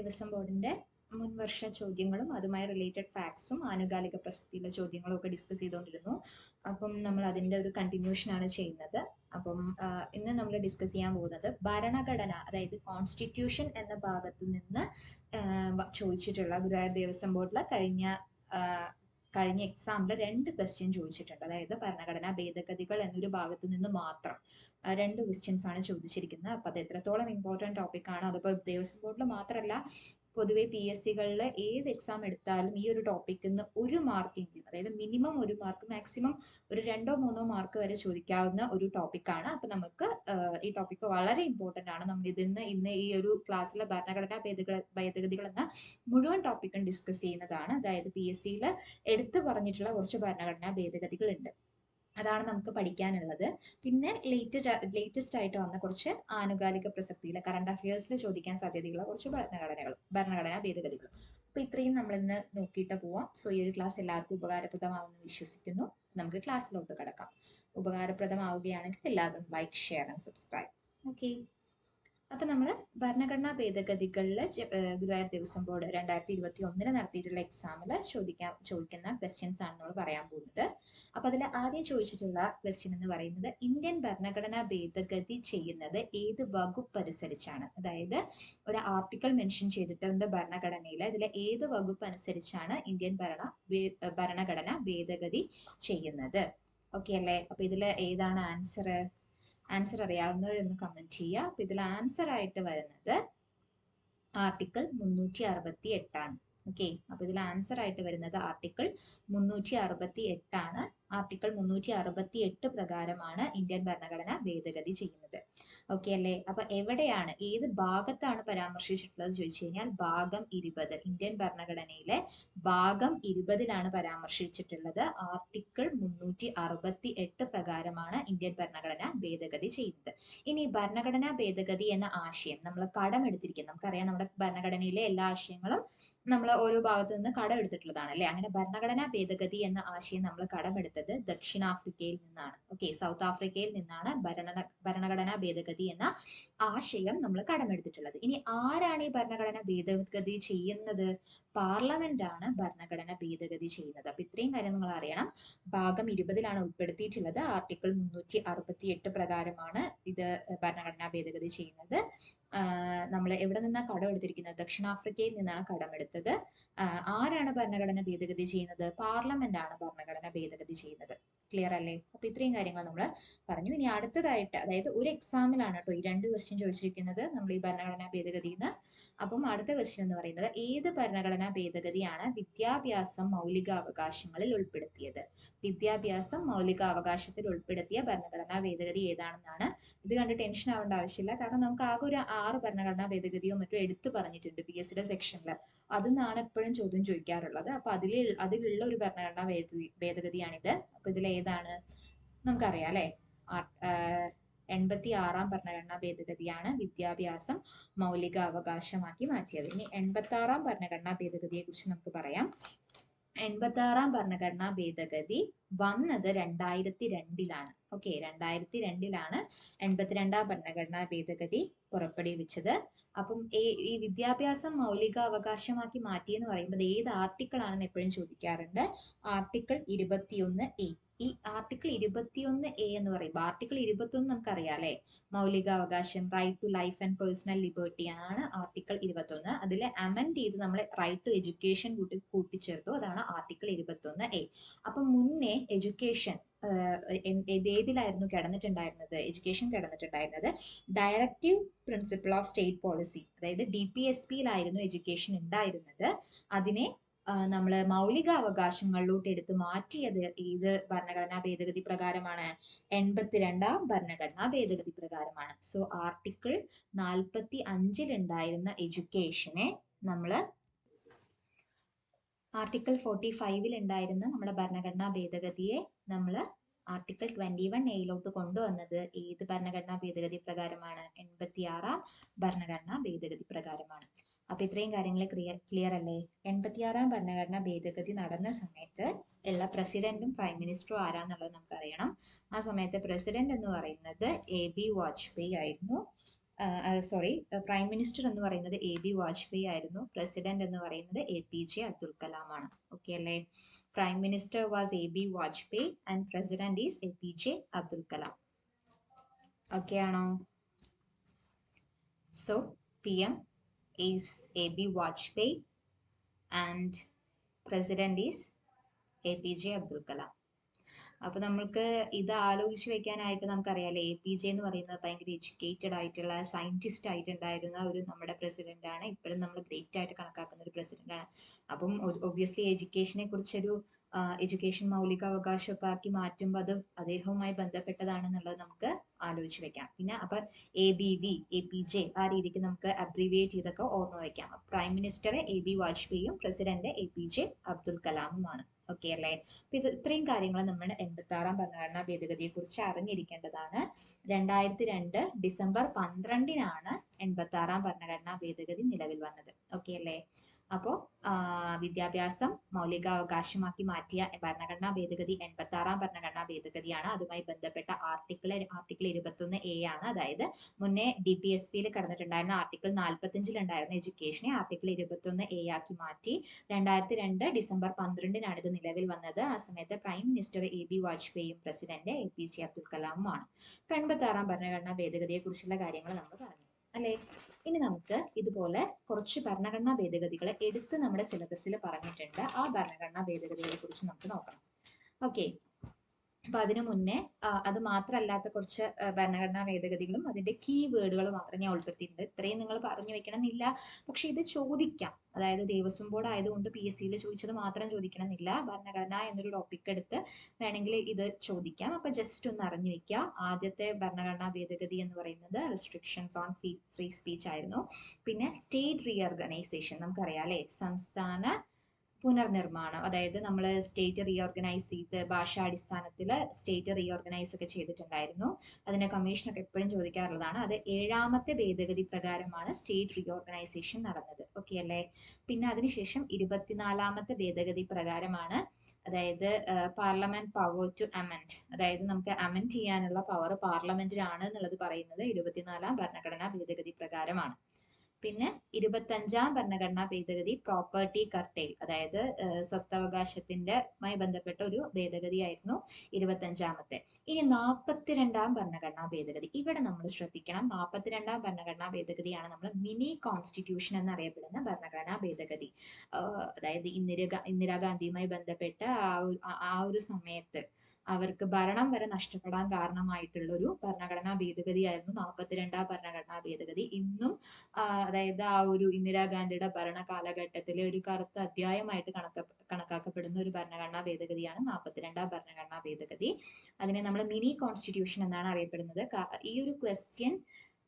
ദേവസ്വം ബോർഡിന്റെ മുൻവർഷ ചോദ്യങ്ങളും അതുമായി റിലേറ്റഡ് ഫാക്ട്സും ആനുകാലിക പ്രസക്തിയുള്ള ചോദ്യങ്ങളും ഒക്കെ ഡിസ്കസ് ചെയ്തുകൊണ്ടിരുന്നു. അപ്പം നമ്മൾ അതിന്റെ ഒരു കണ്ടിന്യൂഷൻ ആണ് ചെയ്യുന്നത്. അപ്പം ഇന്ന് നമ്മൾ ഡിസ്കസ് ചെയ്യാൻ പോകുന്നത് ഭരണഘടന, അതായത് കോൺസ്റ്റിറ്റ്യൂഷൻ എന്ന ഭാഗത്ത് നിന്ന് ചോദിച്ചിട്ടുള്ള ഗുരുവായൂർ ദേവസ്വം ബോർഡിലെ കഴിഞ്ഞ എക്സാമിൽ 2 ക്വസ്റ്റ്യൻ ചോദിച്ചിട്ടുണ്ട്. അതായത് ഭരണഘടനാ ഭേദഗതികൾ എന്നൊരു ഭാഗത്ത് നിന്ന് മാത്രം 2 ക്വസ്റ്റ്യൻസ് ആണ് ചോദിച്ചിരിക്കുന്നത്. അപ്പൊ അത് എത്രത്തോളം ഇമ്പോർട്ടന്റ് ടോപ്പിക് ആണ്, അതിപ്പോ ദേവസ്വം ബോർഡിൽ മാത്രമല്ല പൊതുവെ PSC-കളിൽ ഏത് എക്സാം എടുത്താലും ഈ ഒരു ടോപ്പിക്കിൽ നിന്ന് 1 മാർക്കെങ്കിലും, അതായത് മിനിമം 1 മാർക്ക്, മാക്സിമം ഒരു 2-3 മാർക്ക് വരെ ചോദിക്കാവുന്ന ഒരു ടോപ്പിക്കാണ്. അപ്പൊ നമുക്ക് ഈ ടോപ്പിക്ക് വളരെ ഇമ്പോർട്ടന്റ് ആണ്. നമ്മൾ ഇന്ന് ഈ ഒരു ക്ലാസ്സിലെ ഭരണഘടനാ ഭേദഗതികൾ എന്ന മുഴുവൻ ടോപ്പിക്കും ഡിസ്കസ് ചെയ്യുന്നതാണ്. അതായത് PSC-യിൽ എടുത്തു പറഞ്ഞിട്ടുള്ള കുറച്ച് ഭരണഘടനാ ഭേദഗതികൾ ഉണ്ട്, അതാണ് നമുക്ക് പഠിക്കാനുള്ളത്. പിന്നെ ലേറ്റസ്റ്റ് ആയിട്ട് വന്ന കുറച്ച് ആനുകാലിക പ്രസക്തിയിലെ കറണ്ട് അഫയേഴ്സിൽ ചോദിക്കാൻ സാധ്യതയുള്ള കുറച്ച് ഭരണഘടനാ ഭേദഗതികൾ. അപ്പൊ ഇത്രയും നമ്മൾ ഇന്ന് നോക്കിയിട്ട് പോവാം. സോ ഈ ഒരു ക്ലാസ് എല്ലാവർക്കും ഉപകാരപ്രദമാകുമെന്ന് വിശ്വസിക്കുന്നു. നമുക്ക് ക്ലാസ്സിലോട്ട് കിടക്കാം. ഉപകാരപ്രദമാവുകയാണെങ്കിൽ എല്ലാവരും like, share and subscribe. Okay, അപ്പൊ നമ്മൾ ഭരണഘടനാ ഭേദഗതികളിൽ ഗുരുവായൂർ ദേവസ്വം ബോർഡ് 2021 നടത്തിയിട്ടുള്ള എക്സാമിൽ ചോദിക്കുന്ന ക്വസ്റ്റ്യൻസ് ആണ് നമ്മൾ പറയാൻ പോകുന്നത്. അപ്പൊ അതിൽ ആദ്യം ചോദിച്ചിട്ടുള്ള ക്വസ്റ്റ്യൻ എന്ന് പറയുന്നത് ഇന്ത്യൻ ഭരണഘടനാ ഭേദഗതി ചെയ്യുന്നത് ഏത് വകുപ്പ് അനുസരിച്ചാണ്? അതായത് ഒരു ആർട്ടിക്കിൾ മെൻഷൻ ചെയ്തിട്ടുണ്ട് ഭരണഘടനയിൽ, ഇതിലെ ഏത് വകുപ്പ് അനുസരിച്ചാണ് ഇന്ത്യൻ ഭരണഘടന ഭേദഗതി ചെയ്യുന്നത്? ഓക്കെ അല്ലേ? അപ്പൊ ഇതിൽ ഏതാണ് ആൻസർ അറിയാവുന്നത് എന്ന് കമന്റ് ചെയ്യുക. അപ്പൊ ഇതിൽ ആൻസർ ആയിട്ട് വരുന്നത് ആർട്ടിക്കിൾ 368 ആണ്. ഓക്കെ, അപ്പൊ ഇതിൽ ആൻസർ ആയിട്ട് വരുന്നത് ആർട്ടിക്കിൾ 368 ആണ്. ആർട്ടിക്കിൾ 368 പ്രകാരമാണ് ഇന്ത്യൻ ഭരണഘടന ഭേദഗതി ചെയ്യുന്നത്. ഓക്കെ അല്ലേ? അപ്പൊ എവിടെയാണ്, ഏത് ഭാഗത്താണ് പരാമർശിച്ചിട്ടുള്ളത് ചോദിച്ചു കഴിഞ്ഞാൽ ഭാഗം 20, ഇന്ത്യൻ ഭരണഘടനയിലെ ഭാഗം 20-ലാണ് പരാമർശിച്ചിട്ടുള്ളത്. ആർട്ടിക്കിൾ 368 പ്രകാരമാണ് ഇന്ത്യൻ ഭരണഘടന ഭേദഗതി ചെയ്യുന്നത്. ഇനി ഭരണഘടനാ ഭേദഗതി എന്ന ആശയം നമ്മൾ കടമെടുത്തിരിക്കുന്നത്, നമുക്കറിയാം നമ്മുടെ ഭരണഘടനയിലെ എല്ലാ ആശയങ്ങളും നമ്മൾ ഓരോ ഭാഗത്തു നിന്ന് കടമെടുത്തിട്ടുള്ളതാണ് അല്ലെ. അങ്ങനെ ഭരണഘടനാ ഭേദഗതി എന്ന ആശയം നമ്മൾ കടമെടുത്തത് ദക്ഷിണാഫ്രിക്കയിൽ നിന്നാണ്. ഓക്കെ, സൗത്ത് ആഫ്രിക്കയിൽ നിന്നാണ് ഭരണഘടനാ ഭേദഗതി എന്ന ആശയം നമ്മൾ കടമെടുത്തിട്ടുള്ളത്. ഇനി ആരാണ് ഈ ഭരണഘടനാ ഭേദഗതി ചെയ്യുന്നത്? പാർലമെന്റ് ആണ് ഭരണഘടന ഭേദഗതി ചെയ്യുന്നത്. അപ്പൊ ഇത്രയും കാര്യം നിങ്ങൾ അറിയണം. ഭാഗം 20-ലാണ് ഉൾപ്പെടുത്തിയിട്ടുള്ളത്. ആർട്ടിക്കിൾ 368 പ്രകാരമാണ് ഇത് ഭരണഘടനാ ഭേദഗതി ചെയ്യുന്നത്. നമ്മൾ എവിടെ നിന്നാണ് കടമെടുത്തിരിക്കുന്നത്? ദക്ഷിണാഫ്രിക്കയിൽ നിന്നാണ് കടമെടുത്തത്. ആരാണ് ഭരണഘടന ഭേദഗതി ചെയ്യുന്നത്? പാർലമെന്റ് ആണ് ഭരണഘടന ഭേദഗതി ചെയ്യുന്നത്. ക്ലിയർ അല്ലേ? അപ്പൊ ഇത്രയും കാര്യങ്ങൾ നമ്മൾ പറഞ്ഞു. ഇനി അടുത്തതായിട്ട്, അതായത് ഒരു എക്സാമിലാണ് കേട്ടോ ഈ 2 ക്വസ്റ്റ്യൻ ചോദിച്ചിരിക്കുന്നത് നമ്മൾ ഈ ഭരണഘടനാ ഭേദഗതിന്ന്. അപ്പം അടുത്ത ക്വസ്റ്റ്യൻ എന്ന് പറയുന്നത് ഏത് ഭരണഘടനാ ഭേദഗതിയാണ് വിദ്യാഭ്യാസം മൗലികാവകാശങ്ങളിൽ ഉൾപ്പെടുത്തിയത്? വിദ്യാഭ്യാസം മൗലികാവകാശത്തിൽ ഉൾപ്പെടുത്തിയ ഭരണഘടനാ ഭേദഗതി ഏതാണെന്നാണ്. ഇത് കണ്ട് ടെൻഷൻ ആവേണ്ട ആവശ്യമില്ല, കാരണം നമുക്ക് ആകെ ഒരു 6 ഭരണഘടനാ ഭേദഗതിയോ മറ്റോ എടുത്തു പറഞ്ഞിട്ടുണ്ട് PSC-യുടെ സെക്ഷനിൽ. അതിന്നാണ് എപ്പോഴും ചോദ്യം ചോദിക്കാറുള്ളത്. അപ്പൊ അതിലുള്ള ഒരു ഭരണഘടനാ ഭേദഗതിയാണിത്. അപ്പൊ ഇതിൽ ഏതാണ് നമുക്കറിയാം അല്ലെ? 86-ാം ഭരണഘടനാ ഭേദഗതിയാണ് വിദ്യാഭ്യാസം മൗലിക അവകാശമാക്കി മാറ്റിയത്. ഇനി 86-ാം ഭരണഘടനാ ഭേദഗതിയെ കുറിച്ച് നമുക്ക് പറയാം. 86-ാം ഭരണഘടനാ ഭേദഗതി വന്നത് 2002-ലാണ്. ഓക്കെ, 2002-ലാണ് 82-ാം ഭരണഘടനാ ഭേദഗതി പുറപ്പെടുവിച്ചത്. അപ്പം ഈ വിദ്യാഭ്യാസം മൗലിക അവകാശമാക്കി മാറ്റി എന്ന് പറയുമ്പോൾ ഏത് ആർട്ടിക്കിൾ ആണെന്ന് എപ്പോഴും ചോദിക്കാറുണ്ട്. Article 21A. ഈ ആർട്ടിക്കിൾ 21A എന്ന് പറയുമ്പോൾ ആർട്ടിക്കിൾ 21 നമുക്കറിയാം അല്ലെ, മൗലികാവകാശം, right to life and personal liberty ആണ് ആർട്ടിക്കിൾ 21. അതിൽ അമെൻഡ് ചെയ്ത് നമ്മൾ റൈറ്റ് ടു എഡ്യൂക്കേഷൻ കൂട്ടിച്ചേർത്തു. അതാണ് ആർട്ടിക്കിൾ 21A. അപ്പൊ മുന്നേ എഡ്യൂക്കേഷൻ ഏതിലായിരുന്നു കിടന്നിട്ടുണ്ടായിരുന്നത്? എഡ്യൂക്കേഷൻ കിടന്നിട്ടുണ്ടായിരുന്നത് directive principle of state policy, അതായത് DPSP-യിലായിരുന്നു എഡ്യൂക്കേഷൻ ഉണ്ടായിരുന്നത്. അതിനെ നമ്മൾ മൗലികാവകാശങ്ങളിലോട്ട് എടുത്ത് മാറ്റിയത് ഏത് ഭരണഘടനാ ഭേദഗതി പ്രകാരമാണ്? 82-ാം ഭരണഘടനാ ഭേദഗതി പ്രകാരമാണ്. സോ ആർട്ടിക്കിൾ 45-ൽ ഉണ്ടായിരുന്ന എഡ്യൂക്കേഷനെ നമ്മൾ ആർട്ടിക്കിൾ 45-ൽ ഉണ്ടായിരുന്ന നമ്മുടെ ഭരണഘടനാ ഭേദഗതിയെ നമ്മൾ ആർട്ടിക്കിൾ 21A-യിലോട്ട് കൊണ്ടുവന്നത് ഏത് ഭരണഘടനാ ഭേദഗതി പ്രകാരമാണ്? 86-ാം ഭരണഘടനാ ഭേദഗതി പ്രകാരമാണ്. അപ്പൊ ഇത്രയും കാര്യങ്ങൾ ക്ലിയർ അല്ലേ? 86-ാം ഭരണഘടനാ ഭേദഗതി നടന്ന സമയത്ത് ഉള്ള പ്രസിഡന്റും പ്രൈം മിനിസ്റ്ററും ആരാന്നുള്ളത് നമുക്ക് അറിയണം. ആ സമയത്ത് പ്രസിഡന്റ് എന്ന് പറയുന്നത് AB വാജ്പേയി ആയിരുന്നു. പ്രൈം മിനിസ്റ്റർ എന്ന് പറയുന്നത് AB വാജ്പേയി ആയിരുന്നു. പ്രസിഡന്റ് എന്ന് പറയുന്നത് APJ അബ്ദുൽ കലാം ആണ്. ഓക്കെ അല്ലേ? Prime minister was AB Vajpayee and president is APJ Abdul Kalam. Okay ആണോ? So PM is AB Vajpayee and president is APJ Abdul Kalam. അപ്പൊ നമ്മൾക്ക് ഇത് ആലോചിച്ച് വെക്കാനായിട്ട് നമുക്കറിയാലോ, APJ എന്ന് പറയുന്നത് ഭയങ്കര എഡ്യൂക്കേറ്റഡ് ആയിട്ടുള്ള സയന്റിസ്റ്റ് ആയിട്ടുണ്ടായിരുന്ന ഒരു നമ്മുടെ പ്രസിഡന്റ് ആണ്. ഇപ്പോഴും നമ്മൾ ഗ്രേറ്റ് ആയിട്ട് കണക്കാക്കുന്ന ഒരു പ്രസിഡന്റ് ആണ്. അപ്പം ഒബ്വിയസ്ലി എഡ്യൂക്കേഷനെ കുറിച്ചൊരു എഡ്യൂക്കേഷൻ മൗലികാവകാശമൊക്കെ ആക്കി മാറ്റുമ്പോൾ അത് അദ്ദേഹവുമായി ബന്ധപ്പെട്ടതാണെന്നുള്ളത് നമുക്ക് ആലോചിച്ച് വെക്കാം. പിന്നെ അപ്പൊ ABV APJ ആ രീതിക്ക് നമുക്ക് അബ്രീവിയേറ്റ് ചെയ്തൊക്കെ ഓർമ്മ വയ്ക്കാം. പ്രൈം മിനിസ്റ്റർ AB വാജ്പേയിയും പ്രസിഡന്റ് APJ അബ്ദുൽ കലാമുമാണ്. ഓക്കെ അല്ലേ? അപ്പൊ ഇത്രയും കാര്യങ്ങൾ നമ്മൾ 86-ാം ഭരണഘടനാ ഭേദഗതിയെ കുറിച്ച് അറിഞ്ഞിരിക്കേണ്ടതാണ്. 2002 ഡിസംബർ 12-നാണ് 86-ാം ഭരണഘടനാ ഭേദഗതി നിലവിൽ വന്നത്. ഓക്കെ അല്ലേ? അപ്പോൾ വിദ്യാഭ്യാസം മൗലികാവകാശമാക്കി മാറ്റിയ ഭരണഘടനാ ഭേദഗതി 86-ാം ഭരണഘടനാ ഭേദഗതിയാണ്. അതുമായി ബന്ധപ്പെട്ട ആർട്ടിക്കിൾ 21A ആണ്. അതായത് മുന്നേ DPSPയിൽ കടന്നിട്ടുണ്ടായിരുന്ന ആർട്ടിക്കിൾ 45-ൽ ഉണ്ടായിരുന്ന എഡ്യൂക്കേഷനെ ആർട്ടിക്കിൾ 21A ആക്കി മാറ്റി. 2002 ഡിസംബർ 12-നാണ് ഇത് നിലവിൽ വന്നത്. ആ സമയത്ത് പ്രൈം മിനിസ്റ്റർ AB വാജ്പേയിയും പ്രസിഡന്റ് APJ അബ്ദുൽ കലാമുമാണ്. 86-ാം ഭരണഘടനാ ഭേദഗതിയെ കുറിച്ചുള്ള കാര്യങ്ങൾ നമ്മൾ പറഞ്ഞു അല്ലേ? ഇനി നമുക്ക് ഇതുപോലെ കുറച്ച് ഭരണഘടനാ ഭേദഗതികൾ എടുത്ത് നമ്മുടെ സിലബസിൽ പറഞ്ഞിട്ടുണ്ട്. ആ ഭരണഘടനാ ഭേദഗതികളെ കുറിച്ച് നമുക്ക് നോക്കണം. ഓക്കെ, അപ്പൊ അതിനു മുന്നേ അത് മാത്രമല്ലാത്ത കുറച്ച് ഭരണഘടനാ ഭേദഗതികളും അതിന്റെ കീ വേർഡുകൾ മാത്രം ഞാൻ ഉൾപ്പെടുത്തിയിട്ടുണ്ട്. ഇത്രയും നിങ്ങൾ പറഞ്ഞു വെക്കണം എന്നില്ല, പക്ഷെ ഇത് ചോദിക്കാം. അതായത് ദേവസ്വം ബോർഡ് ആയതുകൊണ്ട് PSCയിൽ ചോദിച്ചത് മാത്രം ചോദിക്കണം എന്നില്ല. ഭരണഘടന എന്നൊരു ടോപ്പിക് എടുത്ത് വേണമെങ്കിൽ ഇത് ചോദിക്കാം. അപ്പൊ ജസ്റ്റ് ഒന്ന് അറിഞ്ഞു വെക്കുക. ആദ്യത്തെ ഭരണഘടനാ ഭേദഗതി എന്ന് പറയുന്നത് റെസ്ട്രിക്ഷൻസ് ഓൺ ഫ്രീ സ്പീച്ച് ആയിരുന്നു. പിന്നെ സ്റ്റേറ്റ് റീഓർഗനൈസേഷൻ, നമുക്കറിയാം അല്ലെ, സംസ്ഥാന പുനർനിർമ്മാണം. അതായത് നമ്മൾ സ്റ്റേറ്റ് റീഓർഗനൈസ് ചെയ്ത് ഭാഷാടിസ്ഥാനത്തിൽ സ്റ്റേറ്റ് റീഓർഗനൈസ് ഒക്കെ ചെയ്തിട്ടുണ്ടായിരുന്നു. അതിന്റെ കമ്മീഷനൊക്കെ എപ്പോഴും ചോദിക്കാറുള്ളതാണ്. അത് 7ാമത്തെ ഭേദഗതി പ്രകാരമാണ് സ്റ്റേറ്റ് റീഓർഗനൈസേഷൻ നടന്നത്. ഓക്കെ അല്ലേ? പിന്നെ അതിനുശേഷം 24ാമത്തെ ഭേദഗതി പ്രകാരമാണ്, അതായത് പാർലമെന്റ് പവർ ടു അമെൻഡ്, അതായത് നമുക്ക് അമെൻഡ് ചെയ്യാനുള്ള പവർ പാർലമെന്റിനാണ് എന്നുള്ളത് പറയുന്നത് 24ാം ഭരണഘടനാ ഭേദഗതി പ്രകാരമാണ്. പിന്നെ 25ാം ഭരണഘടനാ ഭേദഗതി പ്രോപ്പർട്ടി കർട്ടെയിൽ, അതായത് സ്വത്തവകാശത്തിന്റെമായി ബന്ധപ്പെട്ട ഒരു ഭേദഗതിയായിരുന്നു 25ാമത്തെ. ഇനി 42ാം ഭരണഘടനാ ഭേദഗതി, ഇവിടെ നമ്മൾ ശ്രദ്ധിക്കണം. 42ാം ഭരണഘടനാ ഭേദഗതിയാണ് നമ്മൾ മിനി കോൺസ്റ്റിറ്റ്യൂഷൻ എന്നറിയപ്പെടുന്ന ഭരണഘടനാ ഭേദഗതി. അതായത് ഇന്ദിരാഗാന്ധിയുമായി ബന്ധപ്പെട്ട ആ ഒരു സമയത്ത് അവർക്ക് ഭരണം വരെ നഷ്ടപ്പെടാൻ കാരണമായിട്ടുള്ള ഒരു ഭരണഘടനാ ഭേദഗതിയായിരുന്നു 42ാം ഭരണഘടനാ ഭേദഗതി. ഇന്നും അതായത് ആ ഒരു ഇന്ദിരാഗാന്ധിയുടെ ഭരണ കാലഘട്ടത്തിലെ ഒരു കറുത്ത അധ്യായമായിട്ട് കണക്കാക്കപ്പെടുന്ന ഒരു ഭരണഘടനാ ഭേദഗതിയാണ് 42ാം ഭരണഘടനാ ഭേദഗതി. അതിനെ നമ്മൾ മിനി കോൺസ്റ്റിറ്റ്യൂഷൻ എന്നാണ് അറിയപ്പെടുന്നത്. ഈ ഒരു ക്വസ്റ്റ്യൻ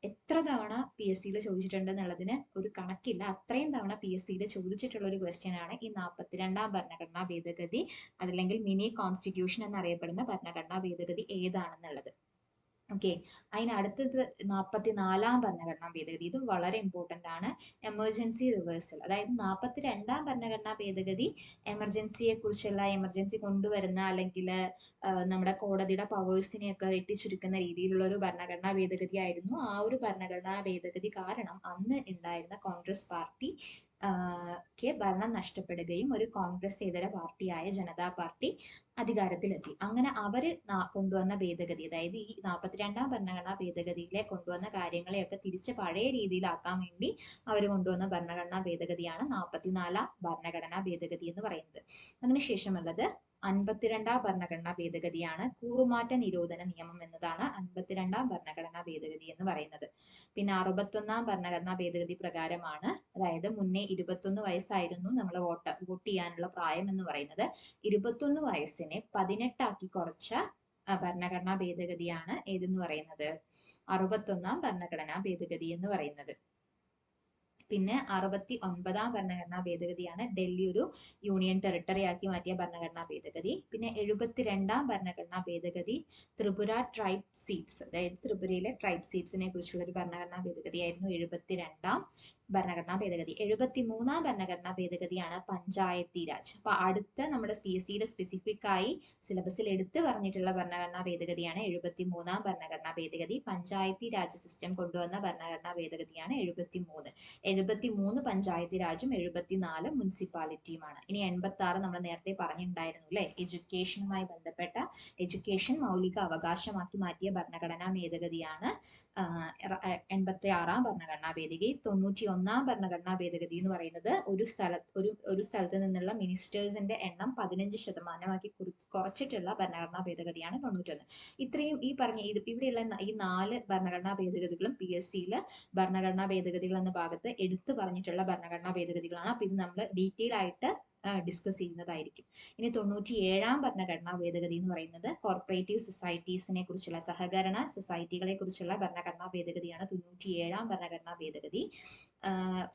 എത്ര തവണ PSCയിൽ ചോദിച്ചിട്ടുണ്ട് എന്നുള്ളതിന് ഒരു കണക്കില്ല. അത്രയും തവണ PSCയിൽ ചോദിച്ചിട്ടുള്ള ഒരു ക്വസ്റ്റ്യൻ ആണ് ഈ 42ാം ഭരണഘടനാ ഭേദഗതി, അതല്ലെങ്കിൽ മിനി കോൺസ്റ്റിറ്റ്യൂഷൻ എന്നറിയപ്പെടുന്ന ഭരണഘടനാ ഭേദഗതി ഏതാണെന്നുള്ളത്. ഓക്കെ, അതിനടുത്തത് 44ാം ഭരണഘടനാ ഭേദഗതി. ഇതും വളരെ ഇമ്പോർട്ടന്റ് ആണ്. എമർജൻസി റിവേഴ്സൽ, അതായത് 42ാം ഭരണഘടനാ ഭേദഗതി എമർജൻസിയെ കുറിച്ചുള്ള, എമർജൻസി കൊണ്ടുവരുന്ന അല്ലെങ്കിൽ നമ്മുടെ കോടതിയുടെ പവേഴ്സിനെയൊക്കെ വെട്ടിച്ചുരുക്കുന്ന രീതിയിലുള്ള ഒരു ഭരണഘടനാ ഭേദഗതി ആയിരുന്നു. ആ ഒരു ഭരണഘടനാ ഭേദഗതി കാരണം അന്ന് ഉണ്ടായിരുന്ന കോൺഗ്രസ് പാർട്ടി ഭരണം നഷ്ടപ്പെടുകയും ഒരു കോൺഗ്രസ് ഇതര പാർട്ടിയായ ജനതാ പാർട്ടി അധികാരത്തിലെത്തി. അങ്ങനെ അവര് കൊണ്ടുവന്ന ഭേദഗതി, അതായത് ഈ 42ാം ഭരണഘടനാ ഭേദഗതിയിലെ കൊണ്ടുവന്ന കാര്യങ്ങളെയൊക്കെ തിരിച്ച് പഴയ രീതിയിലാക്കാൻ വേണ്ടി അവർ കൊണ്ടുവന്ന ഭരണഘടനാ ഭേദഗതിയാണ് 44ാം ഭരണഘടനാ ഭേദഗതി എന്ന് പറയുന്നത്. അതിനുശേഷമുള്ളത് 52ാം ഭരണഘടനാ ഭേദഗതിയാണ്. കൂറുമാറ്റ നിരോധന നിയമം എന്നതാണ് 52ാം ഭരണഘടനാ ഭേദഗതി എന്ന് പറയുന്നത്. പിന്നെ 61ാം ഭരണഘടനാ ഭേദഗതി പ്രകാരമാണ്, അതായത് മുന്നേ 21 വയസ്സായിരുന്നു നമ്മൾ വോട്ട് ചെയ്യാനുള്ള പ്രായം എന്ന് പറയുന്നത്. 21 വയസ്സിനെ 18 കുറച്ച ഭരണഘടനാ ഭേദഗതിയാണ് ഏതെന്ന് പറയുന്നത് 61ാം ഭരണഘടനാ ഭേദഗതി എന്ന് പറയുന്നത്. പിന്നെ 69ാം ഭരണഘടനാ ഭേദഗതിയാണ് ഡൽഹി ഒരു യൂണിയൻ ടെറിട്ടറി ആക്കി മാറ്റിയ ഭരണഘടനാ ഭേദഗതി. പിന്നെ 72ാം ഭരണഘടനാ ഭേദഗതി ത്രിപുര ട്രൈബ് സീറ്റ്സ്, അതായത് ത്രിപുരയിലെ ട്രൈബ് സീറ്റ്സിനെ കുറിച്ചുള്ള ഒരു ഭരണഘടനാ ഭേദഗതിയായിരുന്നു 72ാം. ഭരണഘടനാ ഭേദഗതി. 73-ാം ഭരണഘടനാ ഭേദഗതിയാണ് പഞ്ചായത്തി രാജ്. അപ്പൊ അടുത്ത നമ്മുടെ PSCയുടെ സ്പെസിഫിക് ആയി സിലബസിൽ എടുത്തു പറഞ്ഞിട്ടുള്ള ഭരണഘടനാ ഭേദഗതിയാണ് 73-ാം ഭരണഘടനാ ഭേദഗതി. പഞ്ചായത്തി രാജ് സിസ്റ്റം കൊണ്ടുവന്ന ഭരണഘടനാ ഭേദഗതിയാണ് 73 പഞ്ചായത്തി രാജും 74 മുനിസിപ്പാലിറ്റിയുമാണ്. ഇനി 86 നമ്മൾ നേരത്തെ പറഞ്ഞിട്ടുണ്ടായിരുന്നു അല്ലെ, എഡ്യൂക്കേഷനുമായി ബന്ധപ്പെട്ട എഡ്യൂക്കേഷൻ മൗലിക അവകാശമാക്കി മാറ്റിയ ഭരണഘടനാ ഭേദഗതിയാണ് 86-ാം ഭരണഘടനാ ഭേദഗതി. 91-ാം ഭരണഘടനാ ഭേദഗതി എന്ന് പറയുന്നത് ഒരു സ്ഥലത്ത് നിന്നുള്ള മിനിസ്റ്റേഴ്സിന്റെ എണ്ണം 15% കുറച്ചിട്ടുള്ള ഭരണഘടനാ ഭേദഗതിയാണ് 91. ഇത്രയും ഈ പറഞ്ഞ ഇവിടെയുള്ള ഈ 4 ഭരണഘടനാ ഭേദഗതികളും PSCയിൽ ഭരണഘടനാ ഭേദഗതികൾ എന്ന ഭാഗത്ത് എടുത്തു പറഞ്ഞിട്ടുള്ള ഭരണഘടനാ ഭേദഗതികളാണ്. അപ്പൊ ഇത് നമ്മൾ ഡീറ്റെയിൽ ആയിട്ട് ഡിസ്കസ് ചെയ്യുന്നതായിരിക്കും. ഇനി 97-ാം ഭരണഘടനാ ഭേദഗതി എന്ന് പറയുന്നത് കോർപ്പറേറ്റീവ് സൊസൈറ്റീസിനെ കുറിച്ചുള്ള, സഹകരണ സൊസൈറ്റികളെ കുറിച്ചുള്ള ഭരണഘടനാ ഭേദഗതിയാണ് 97-ാം ഭരണഘടനാ ഭേദഗതി.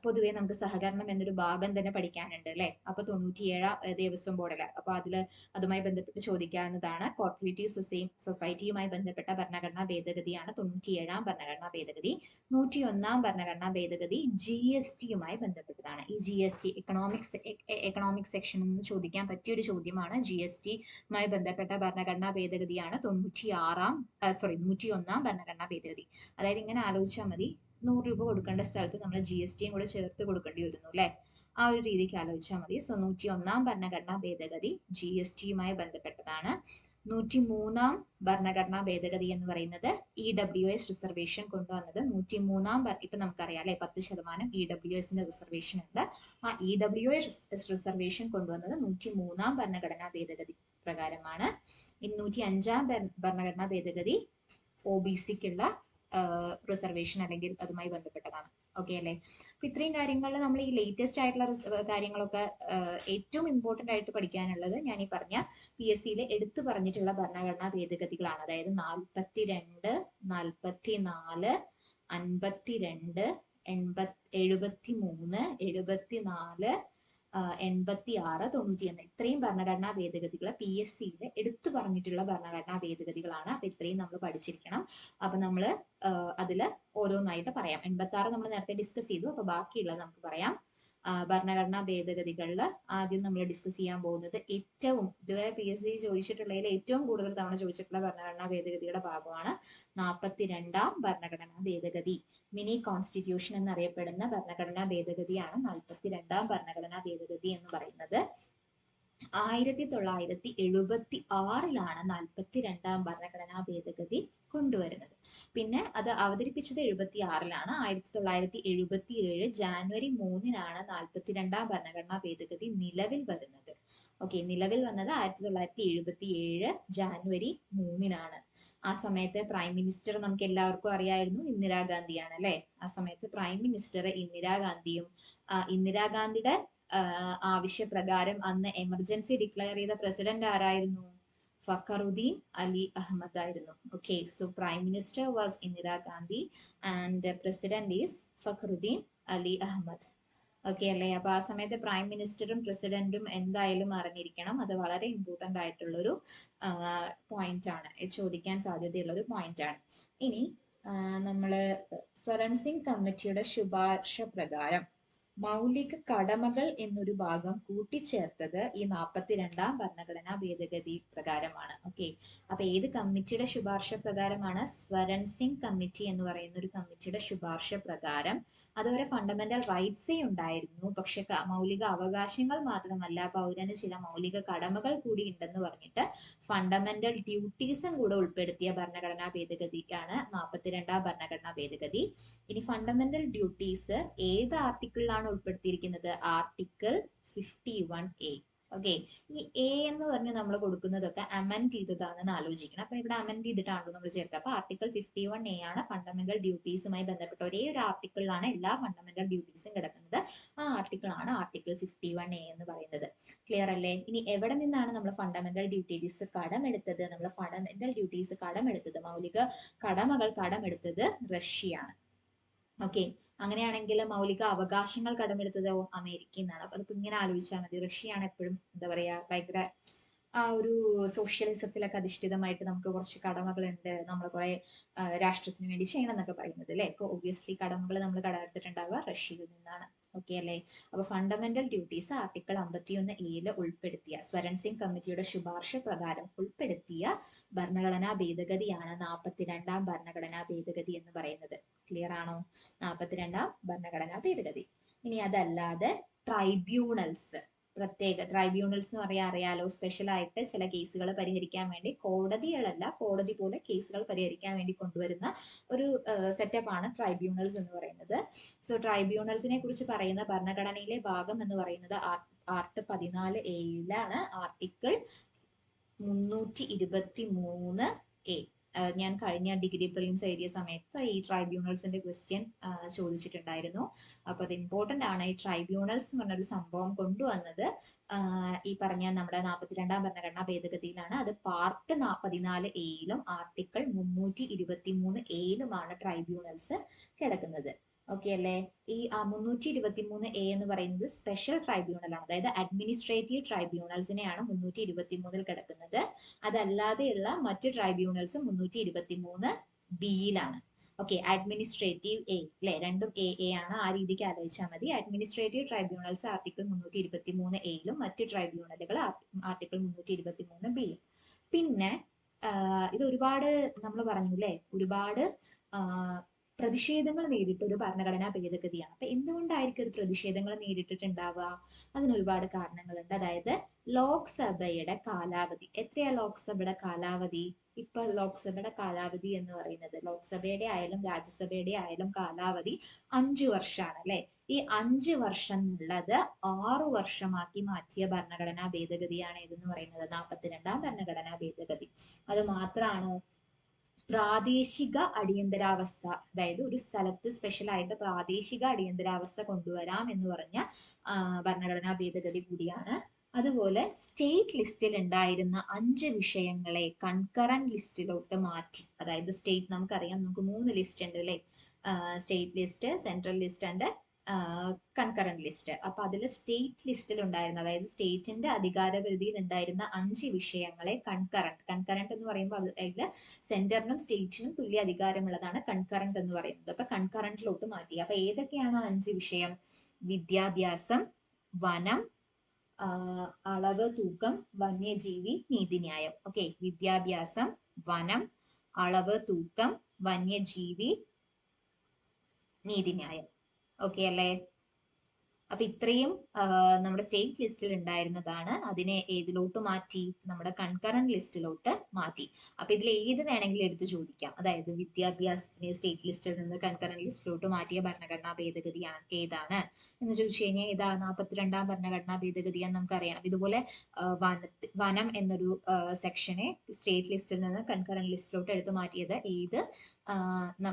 പൊതുവെ നമുക്ക് സഹകരണം എന്നൊരു ഭാഗം തന്നെ പഠിക്കാനുണ്ട് അല്ലെ. അപ്പൊ 97-ാം ദേവസ്വം ബോർഡില്, അപ്പൊ അതുമായി ബന്ധപ്പെട്ട് ചോദിക്കാവുന്നതാണ്. കോർപ്പറേറ്റീവ് സൊസൈറ്റിയുമായി ബന്ധപ്പെട്ട ഭരണഘടനാ ഭേദഗതിയാണ് 97-ാം ഭരണഘടനാ ഭേദഗതി. 101-ാം ഭരണഘടനാ ഭേദഗതി GSTയുമായി ബന്ധപ്പെട്ടതാണ്. ഈ GST എക്കണോമിക് സെക്ഷൻ എന്ന് ചോദിക്കാൻ പറ്റിയ ഒരു ചോദ്യമാണ്. GSTയുമായി ബന്ധപ്പെട്ട ഭരണഘടനാ ഭേദഗതിയാണ് 101-ാം ഭരണഘടനാ ഭേദഗതി. അതായത് ഇങ്ങനെ ആലോചിച്ചാൽ മതി, 100 രൂപ കൊടുക്കേണ്ട സ്ഥലത്ത് നമ്മൾ GSTയും കൂടെ ചേർത്ത് കൊടുക്കേണ്ടി വരുന്നു അല്ലെ. ആ ഒരു രീതിക്ക് ആലോചിച്ചാൽ മതി. സോ 101-ാം ഭരണഘടനാ ഭേദഗതി GSTയുമായി ബന്ധപ്പെട്ടതാണ്. 103-ാം ഭരണഘടനാ ഭേദഗതി എന്ന് പറയുന്നത് EWS റിസർവേഷൻ കൊണ്ടുവന്നത്. 103-ാം ഇപ്പൊ നമുക്കറിയാം അല്ലെ, 10% EWSന്റെ റിസർവേഷൻ ഉണ്ട്. ആ EWS റിസർവേഷൻ കൊണ്ടുവന്നത് 103-ാം ഭരണഘടനാ ഭേദഗതി പ്രകാരമാണ്. 205-ാം ഭരണഘടനാ ഭേദഗതി OBCക്കുള്ള റിസർവേഷൻ അല്ലെങ്കിൽ അതുമായി ബന്ധപ്പെട്ടതാണ്. ഓക്കെ അല്ലെ. അപ്പൊ ഇത്രയും കാര്യങ്ങളിൽ നമ്മൾ ഈ ലേറ്റസ്റ്റ് ആയിട്ടുള്ള കാര്യങ്ങളൊക്കെ ഏറ്റവും ഇമ്പോർട്ടന്റ് ആയിട്ട് പഠിക്കാനുള്ളത് ഞാൻ ഈ പറഞ്ഞ PSCയിൽ എടുത്തു പറഞ്ഞിട്ടുള്ള ഭരണഘടനാ ഭേദഗതികളാണ്. അതായത് 42, 44, 52, 73, 74, 86, 91 ഇത്രയും ഭരണഘടനാ ഭേദഗതികൾ PSCയിൽ എടുത്തു പറഞ്ഞിട്ടുള്ള ഭരണഘടനാ ഭേദഗതികളാണ്. അപ്പൊ ഇത്രയും നമ്മൾ പഠിച്ചിരിക്കണം. അപ്പൊ നമ്മൾ അതിൽ ഓരോന്നായിട്ട് പറയാം. 86 നമ്മൾ നേരത്തെ ഡിസ്കസ് ചെയ്തു. അപ്പൊ ബാക്കിയുള്ളത് നമുക്ക് പറയാം. ഭരണഘടനാ ഭേദഗതികളിൽ ആദ്യം നമ്മൾ ഡിസ്കസ് ചെയ്യാൻ പോകുന്നത് ഇതുവരെ PSC ചോദിച്ചിട്ടുള്ളതിൽ ഏറ്റവും കൂടുതൽ തവണ ചോദിച്ചിട്ടുള്ള ഭരണഘടനാ ഭേദഗതിയുടെ ഭാഗമാണ് 42-ാം ഭരണഘടനാ ഭേദഗതി. മിനി കോൺസ്റ്റിറ്റ്യൂഷൻ എന്നറിയപ്പെടുന്ന ഭരണഘടനാ ഭേദഗതിയാണ് 42-ാം ഭരണഘടനാ ഭേദഗതി എന്ന് പറയുന്നത്. 1976-ലാണ് 42-ാം ഭരണഘടനാ ഭേദഗതി കൊണ്ടുവരുന്നത്. പിന്നെ അത് അവതരിപ്പിച്ചത് 76-ലാണ്. 1977 ജാനുവരി 3-നാണ് 42-ാം ഭരണഘടനാ ഭേദഗതി നിലവിൽ വരുന്നത്. ഓക്കെ, നിലവിൽ വന്നത് 1977 ജാനുവരി 3-നാണ്. ആ സമയത്ത് പ്രൈം മിനിസ്റ്റർ നമുക്ക് എല്ലാവർക്കും അറിയായിരുന്നു, ഇന്ദിരാഗാന്ധിയാണ് അല്ലെ. ആ സമയത്ത് പ്രൈം മിനിസ്റ്റർ ഇന്ദിരാഗാന്ധിയും ഇന്ദിരാഗാന്ധിയുടെ ആവശ്യപ്രകാരം അന്ന് എമർജൻസി ഡിക്ലെയർ ചെയ്ത പ്രസിഡന്റ് ആരായിരുന്നു? ഫഖറുദ്ദീൻ അലി അഹമ്മദ് ആയിരുന്നു. Okay, so prime minister was Indira Gandhi and president is Fakhruddin Ali Ahmed. Okay അല്ലേ. അപ്പൊ ആ സമയത്ത് പ്രൈം മിനിസ്റ്ററും പ്രസിഡന്റും എന്തായാലും അറിഞ്ഞിരിക്കണം. അത് വളരെ ഇമ്പോർട്ടന്റ് ആയിട്ടുള്ളൊരു പോയിന്റ് ആണ്, ചോദിക്കാൻ സാധ്യതയുള്ള ഒരു പോയിന്റ് ആണ്. ഇനി നമ്മള് സ്വരൺ സിംഗ് കമ്മിറ്റിയുടെ ശുപാർശ പ്രകാരം മൗലിക കടമകൾ എന്നൊരു ഭാഗം കൂട്ടിച്ചേർത്തത് ഈ 42-ാം ഭരണഘടനാ ഭേദഗതി പ്രകാരമാണ്. ഓക്കെ, അപ്പൊ ഏത് കമ്മിറ്റിയുടെ ശുപാർശ പ്രകാരമാണ്? സ്വരൺ സിംഗ് കമ്മിറ്റി എന്ന് പറയുന്ന ഒരു കമ്മിറ്റിയുടെ ശുപാർശ പ്രകാരം. അതുവരെ ഫണ്ടമെന്റൽ റൈറ്റ്സേ ഉണ്ടായിരുന്നു, പക്ഷെ മൗലിക അവകാശങ്ങൾ മാത്രമല്ല, പൗരന് ചില മൗലിക കടമകൾ കൂടി ഉണ്ടെന്ന് പറഞ്ഞിട്ട് ഫണ്ടമെന്റൽ ഡ്യൂട്ടീസും കൂടെ ഉൾപ്പെടുത്തിയ ഭരണഘടനാ ഭേദഗതിയാണ് 42-ാം ഭരണഘടനാ ഭേദഗതി. ഇനി ഫണ്ടമെന്റൽ ഡ്യൂട്ടീസ് ഏത് ആർട്ടിക്കിളിലാണ് ഉൾപ്പെടുത്തിയിരിക്കുന്നത്? Article 51A. ഓക്കെ, ഈ A എന്ന് പറഞ്ഞ് നമ്മൾ കൊടുക്കുന്നതൊക്കെ അമെൻഡ് ചെയ്തതാണെന്ന് ആലോചിക്കണം. അപ്പൊ ഇവിടെ അമെൻഡ് ചെയ്തിട്ടാണല്ലോ നമ്മൾ ചേർത്തത്. അപ്പൊ ആർട്ടിക്കിൾ 51A ആണ് ഫണ്ടമെന്റൽ ഡ്യൂട്ടീസുമായി ബന്ധപ്പെട്ട ഒരേ ഒരു ആർട്ടിക്കിളിലാണ് എല്ലാ ഫണ്ടമെന്റൽ ഡ്യൂട്ടീസും കിടക്കുന്നത്. ആ ആർട്ടിക്കിൾ ആണ് ആർട്ടിക്കിൾ 51A എന്ന് പറയുന്നത്. ക്ലിയർ അല്ലേ? ഇനി എവിടെ നിന്നാണ് നമ്മൾ ഫണ്ടമെന്റൽ ഡ്യൂട്ടീസ് കടമെടുത്തത്? നമ്മൾ ഫണ്ടമെന്റൽ ഡ്യൂട്ടീസ് കടമെടുത്തത്, മൗലിക കടമകൾ കടമെടുത്തത് റഷ്യയാണ്. ഓക്കെ, അങ്ങനെയാണെങ്കിൽ മൗലിക അവകാശങ്ങൾ കടമെടുത്തതോ അമേരിക്കയിൽ നിന്നാണ്. അപ്പൊ അതിപ്പോ ഇങ്ങനെ ആലോചിച്ചാൽ മതി. റഷ്യയാണ് എപ്പോഴും എന്താ പറയാ ഭയങ്കര ആ ഒരു സോഷ്യലിസത്തിലൊക്കെ അധിഷ്ഠിതമായിട്ട് നമുക്ക് കുറച്ച് കടമകളുണ്ട്, നമ്മൾ കുറെ രാഷ്ട്രത്തിന് വേണ്ടി ചെയ്യണം എന്നൊക്കെ പറയുന്നത് അല്ലെ. ഇപ്പൊ ഒബ്വിയസ്ലി കടമകൾ നമ്മൾ കടമെടുത്തിട്ടുണ്ടാവുക റഷ്യയിൽ നിന്നാണ്. ഓക്കെ അല്ലേ. അപ്പൊ ഫണ്ടമെന്റൽ ഡ്യൂട്ടീസ് ആർട്ടിക്കിൾ 51A ഉൾപ്പെടുത്തിയ സ്വരൺ സിംഗ് കമ്മിറ്റിയുടെ ശുപാർശ പ്രകാരം ഉൾപ്പെടുത്തിയ ഭരണഘടനാ ഭേദഗതിയാണ് 42ാം ഭരണഘടനാ ഭേദഗതി എന്ന് പറയുന്നത്. ക്ലിയർ ആണോ? 42ാം ഭരണഘടനാ ഭേദഗതി. ഇനി അതല്ലാതെ ട്രൈബ്യൂണൽസ്, പ്രത്യേക ട്രൈബ്യൂണൽസ് എന്ന് പറയാൻ അറിയാലോ, സ്പെഷ്യൽ ആയിട്ട് ചില കേസുകൾ പരിഹരിക്കാൻ വേണ്ടി, കോടതികളല്ല കോടതി പോലെ കേസുകൾ പരിഹരിക്കാൻ വേണ്ടി കൊണ്ടുവരുന്ന ഒരു സെറ്റപ്പ് ആണ് ട്രൈബ്യൂണൽസ് എന്ന് പറയുന്നത്. സോ ട്രൈബ്യൂണൽസിനെ കുറിച്ച് പറയുന്ന ഭരണഘടനയിലെ ഭാഗം എന്ന് പറയുന്നത് ആർട്ട് 14A ആർട്ടിക്കിൾ 323A. ഞാൻ കഴിഞ്ഞ ഡിഗ്രി പ്രിലിംസ് എഴുതിയ സമയത്ത് ഈ ട്രൈബ്യൂണൽസിന്റെ ക്വസ്റ്റ്യൻ ചോദിച്ചിട്ടുണ്ടായിരുന്നു. അപ്പൊ അത് ഇമ്പോർട്ടന്റ് ആണ്. ഈ ട്രൈബ്യൂണൽസ് എന്ന് പറഞ്ഞൊരു സംഭവം കൊണ്ടുവന്നത് ഈ പറഞ്ഞ നമ്മുടെ 42ാം ഭരണഘടനാ ഭേദഗതിയിലാണ്. അത് part 14A article 323A tribunals കിടക്കുന്നത്. ഓക്കെ അല്ലേ. ഈ 323A എന്ന് പറയുന്നത് സ്പെഷ്യൽ ട്രൈബ്യൂണൽ ആണ്. അതായത് അഡ്മിനിസ്ട്രേറ്റീവ് ട്രൈബ്യൂണൽസിനെയാണ് 323 കിടക്കുന്നത്. അതല്ലാതെയുള്ള മറ്റു tribunals 323B okay. Administrative A അല്ലെ, രണ്ടും എ ആണ്. ആ രീതിക്ക് ആലോചിച്ചാൽ മതി. അഡ്മിനിസ്ട്രേറ്റീവ് ട്രൈബ്യൂണൽസ് ആർട്ടിക്കിൾ 323A മറ്റു ട്രൈബ്യൂണലുകൾ ആർട്ടിക്കിൾ 323B. പിന്നെ ഇത് ഒരുപാട് നമ്മൾ പറഞ്ഞു അല്ലെ, ഒരുപാട് പ്രതിഷേധങ്ങൾ നേരിട്ട ഒരു ഭരണഘടനാ ഭേദഗതിയാണ്. അപ്പൊ എന്തുകൊണ്ടായിരിക്കും അത് പ്രതിഷേധങ്ങൾ നേരിട്ടിട്ടുണ്ടാവുക? അതിന് ഒരുപാട് കാരണങ്ങളുണ്ട്. അതായത് ലോക്സഭയുടെ കാലാവധി എത്രയാ? ലോക്സഭയുടെ കാലാവധി ഇപ്പൊ ലോക്സഭയുടെ കാലാവധി എന്ന് പറയുന്നത്, ലോക്സഭയുടെ ആയാലും രാജ്യസഭയുടെ ആയാലും കാലാവധി 5 വർഷമാണ് അല്ലെ. ഈ 5 വർഷം ഉള്ളത് 6 വർഷമാക്കി മാറ്റിയ ഭരണഘടനാ ഭേദഗതിയാണ് ഇതെന്ന് പറയുന്നത് 42ാം ഭരണഘടനാ ഭേദഗതി. അത് മാത്രമാണോ? പ്രാദേശിക അടിയന്തരാവസ്ഥ, അതായത് ഒരു സ്ഥലത്ത് സ്പെഷ്യൽ ആയിട്ട് പ്രാദേശിക അടിയന്തരാവസ്ഥ കൊണ്ടുവരാം എന്ന് പറഞ്ഞ ഭരണഘടനാ ഭേദഗതി കൂടിയാണ്. അതുപോലെ സ്റ്റേറ്റ് ലിസ്റ്റിൽ ഉണ്ടായിരുന്ന 5 വിഷയങ്ങളെ കൺകറന്റ് ലിസ്റ്റിലോട്ട് മാറ്റി. അതായത് സ്റ്റേറ്റ്, നമുക്കറിയാം നമുക്ക് 3 ലിസ്റ്റ് ഉണ്ട് അല്ലെ, state list, central list and concurrent list. അപ്പൊ അതിൽ സ്റ്റേറ്റ് ലിസ്റ്റിൽ ഉണ്ടായിരുന്ന, അതായത് സ്റ്റേറ്റിന്റെ അധികാരപരിധിയിൽ ഉണ്ടായിരുന്ന 5 വിഷയങ്ങളെ കൺകറന്റ് എന്ന് പറയുമ്പോൾ അതിൽ സെന്ററിനും സ്റ്റേറ്റിനും തുല്യ അധികാരമുള്ളതാണ് കൺകറന്റ് എന്ന് പറയുന്നത്. അപ്പൊ കൺകറന്റിലോട്ട് മാറ്റി. അപ്പൊ ഏതൊക്കെയാണ് 5 വിഷയം? വിദ്യാഭ്യാസം, വനം, അളവ് തൂക്കം, വന്യജീവി, നീതിന്യായം. ഓക്കെ. വിദ്യാഭ്യാസം, വനം, അളവ് തൂക്കം, വന്യജീവി, നീതിന്യായം. ഓക്കെ അല്ലേ. അപ്പൊ ഇത്രയും നമ്മുടെ സ്റ്റേറ്റ് ലിസ്റ്റിൽ ഉണ്ടായിരുന്നതാണ്. അതിനെ ഏതിലോട്ട് മാറ്റി? നമ്മുടെ കൺകറന്റ് ലിസ്റ്റിലോട്ട് മാറ്റി. അപ്പൊ ഇതിൽ ഏത് വേണമെങ്കിലും എടുത്ത് ചോദിക്കാം. അതായത് വിദ്യാഭ്യാസത്തിനെ സ്റ്റേറ്റ് ലിസ്റ്റിൽ നിന്ന് കൺകറന്റ് ലിസ്റ്റിലോട്ട് മാറ്റിയ ഭരണഘടനാ ഭേദഗതി ഏതാണ് എന്ന് ചോദിച്ചു കഴിഞ്ഞാൽ ഇതാ 42ാം ഭരണഘടനാ ഭേദഗതിയാന്ന് നമുക്കറിയണം. ഇതുപോലെ വനം എന്നൊരു സെക്ഷനെ സ്റ്റേറ്റ് ലിസ്റ്റിൽ നിന്ന് കൺകറന്റ് ലിസ്റ്റിലോട്ട് എടുത്ത് മാറ്റിയത് ഏത്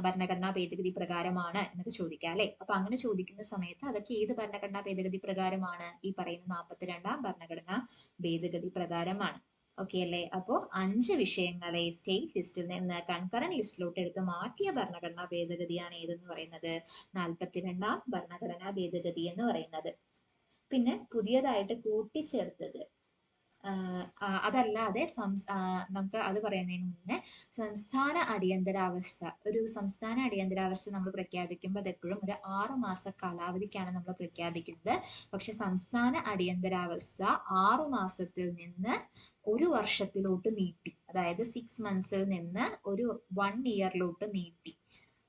ഭരണഘടനാ ഭേദഗതി പ്രകാരമാണ് എന്നൊക്കെ ചോദിക്കാം അല്ലെ. അപ്പൊ അങ്ങനെ ചോദിക്കുന്ന സമയത്ത് അതൊക്കെ ഏത് ഭരണഘടനാ ഭേദഗതി പ്രകാരമാണ്? ഈ പറയുന്ന 42ാം ഭരണഘടനാ ഭേദഗതി പ്രകാരമാണ്. ഓക്കെ അല്ലേ. അപ്പോ 5 വിഷയങ്ങളെ സ്റ്റേറ്റ് ലിസ്റ്റിൽ നിന്ന് കൺകറന്റ് ലിസ്റ്റിലോട്ട് എടുത്ത് മാറ്റിയ ഭരണഘടനാ ഭേദഗതിയാണ് ഏതെന്ന് പറയുന്നത്? 42ാം ഭരണഘടനാ ഭേദഗതി എന്ന് പറയുന്നത്. പിന്നെ പുതിയതായിട്ട് കൂട്ടിച്ചേർത്തത്, അതല്ലാതെ നമുക്ക് അത് പറയുന്നതിന് മുന്നേ സംസ്ഥാന അടിയന്തരാവസ്ഥ, ഒരു സംസ്ഥാന അടിയന്തരാവസ്ഥ നമ്മൾ പ്രഖ്യാപിക്കുമ്പോൾ അത് എപ്പോഴും ഒരു 6 മാസ കാലാവധിക്കാണ് നമ്മൾ പ്രഖ്യാപിക്കുന്നത്. പക്ഷെ സംസ്ഥാന അടിയന്തരാവസ്ഥ 6 മാസത്തിൽ നിന്ന് 1 വർഷത്തിലോട്ട് നീട്ടി. അതായത് 6 മന്ത്സിൽ നിന്ന് ഒരു 1 ഇയറിലോട്ട് നീട്ടി.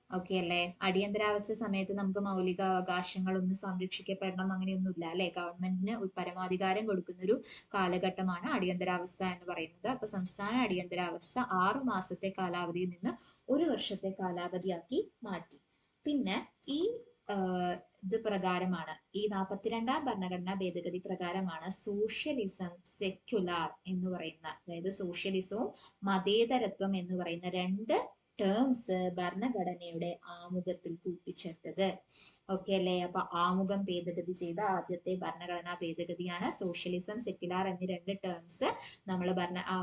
ഓക്കെ അല്ലേ. അടിയന്തരാവസ്ഥ സമയത്ത് നമുക്ക് മൗലിക അവകാശങ്ങളൊന്നും സംരക്ഷിക്കപ്പെടണം അങ്ങനെയൊന്നുമില്ല അല്ലെ. ഗവൺമെന്റിന് പരമാധികാരം കൊടുക്കുന്ന ഒരു കാലഘട്ടമാണ് അടിയന്തരാവസ്ഥ എന്ന് പറയുന്നത്. അപ്പൊ സംസ്ഥാന അടിയന്തരാവസ്ഥ 6 മാസത്തെ കാലാവധിയിൽ നിന്ന് 1 വർഷത്തെ കാലാവധിയാക്കി മാറ്റി. പിന്നെ ഈ ഇത് പ്രകാരമാണ്, ഈ 42ാം ഭരണഘടനാ ഭേദഗതി പ്രകാരമാണ് സോഷ്യലിസം, സെക്യുലർ എന്ന് പറയുന്ന, അതായത് സോഷ്യലിസവും മതേതരത്വം എന്ന് പറയുന്ന 2 ടേംസ് ഭരണഘടനയുടെ ആമുഖത്തിൽ കൂട്ടിച്ചേർത്തത്. ഓക്കെ അല്ലേ? അപ്പൊ ആമുഖം ഭേദഗതി ചെയ്ത ആദ്യത്തെ ഭരണഘടനാ ഭേദഗതിയാണ്. സോഷ്യലിസം, സെക്യുലാർ എന്നീ രണ്ട് ടേംസ് നമ്മൾ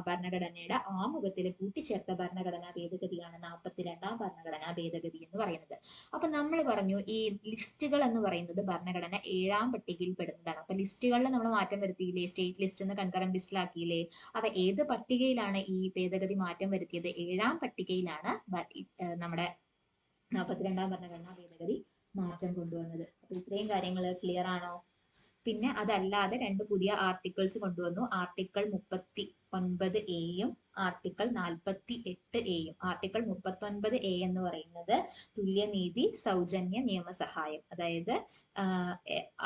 ഭരണഘടനയുടെ ആമുഖത്തിൽ കൂട്ടിച്ചേർത്ത ഭരണഘടനാ ഭേദഗതിയാണ് 42ാം ഭരണഘടനാ ഭേദഗതി എന്ന് പറയുന്നത്. അപ്പൊ നമ്മൾ പറഞ്ഞു ഈ ലിസ്റ്റുകൾ എന്ന് പറയുന്നത് ഭരണഘടന 7ാം പട്ടികയിൽ പെടുന്നതാണ്. അപ്പൊ ലിസ്റ്റുകളിൽ നമ്മൾ മാറ്റം വരുത്തിയില്ലേ? സ്റ്റേറ്റ് ലിസ്റ്റ് നിന്ന് കൺകറന്റ് ലിസ്റ്റിലാക്കിയില്ലേ? അപ്പൊ ഏത് പട്ടികയിലാണ് ഈ ഭേദഗതി മാറ്റം വരുത്തിയത്? 7ാം പട്ടികയിലാണ് നമ്മുടെ 42ാം ഭരണഘടനാ ഭേദഗതി മാറ്റം കൊണ്ടുവന്നത്. അപ്പൊ ഇത്രയും കാര്യങ്ങൾ ക്ലിയർ ആണോ? പിന്നെ അതല്ലാതെ രണ്ട് പുതിയ ആർട്ടിക്കിൾസ് കൊണ്ടുവന്നു. Article 39A article 48A. Article 39A എന്ന് പറയുന്നത് തുല്യനീതി, സൗജന്യ നിയമസഹായം, അതായത്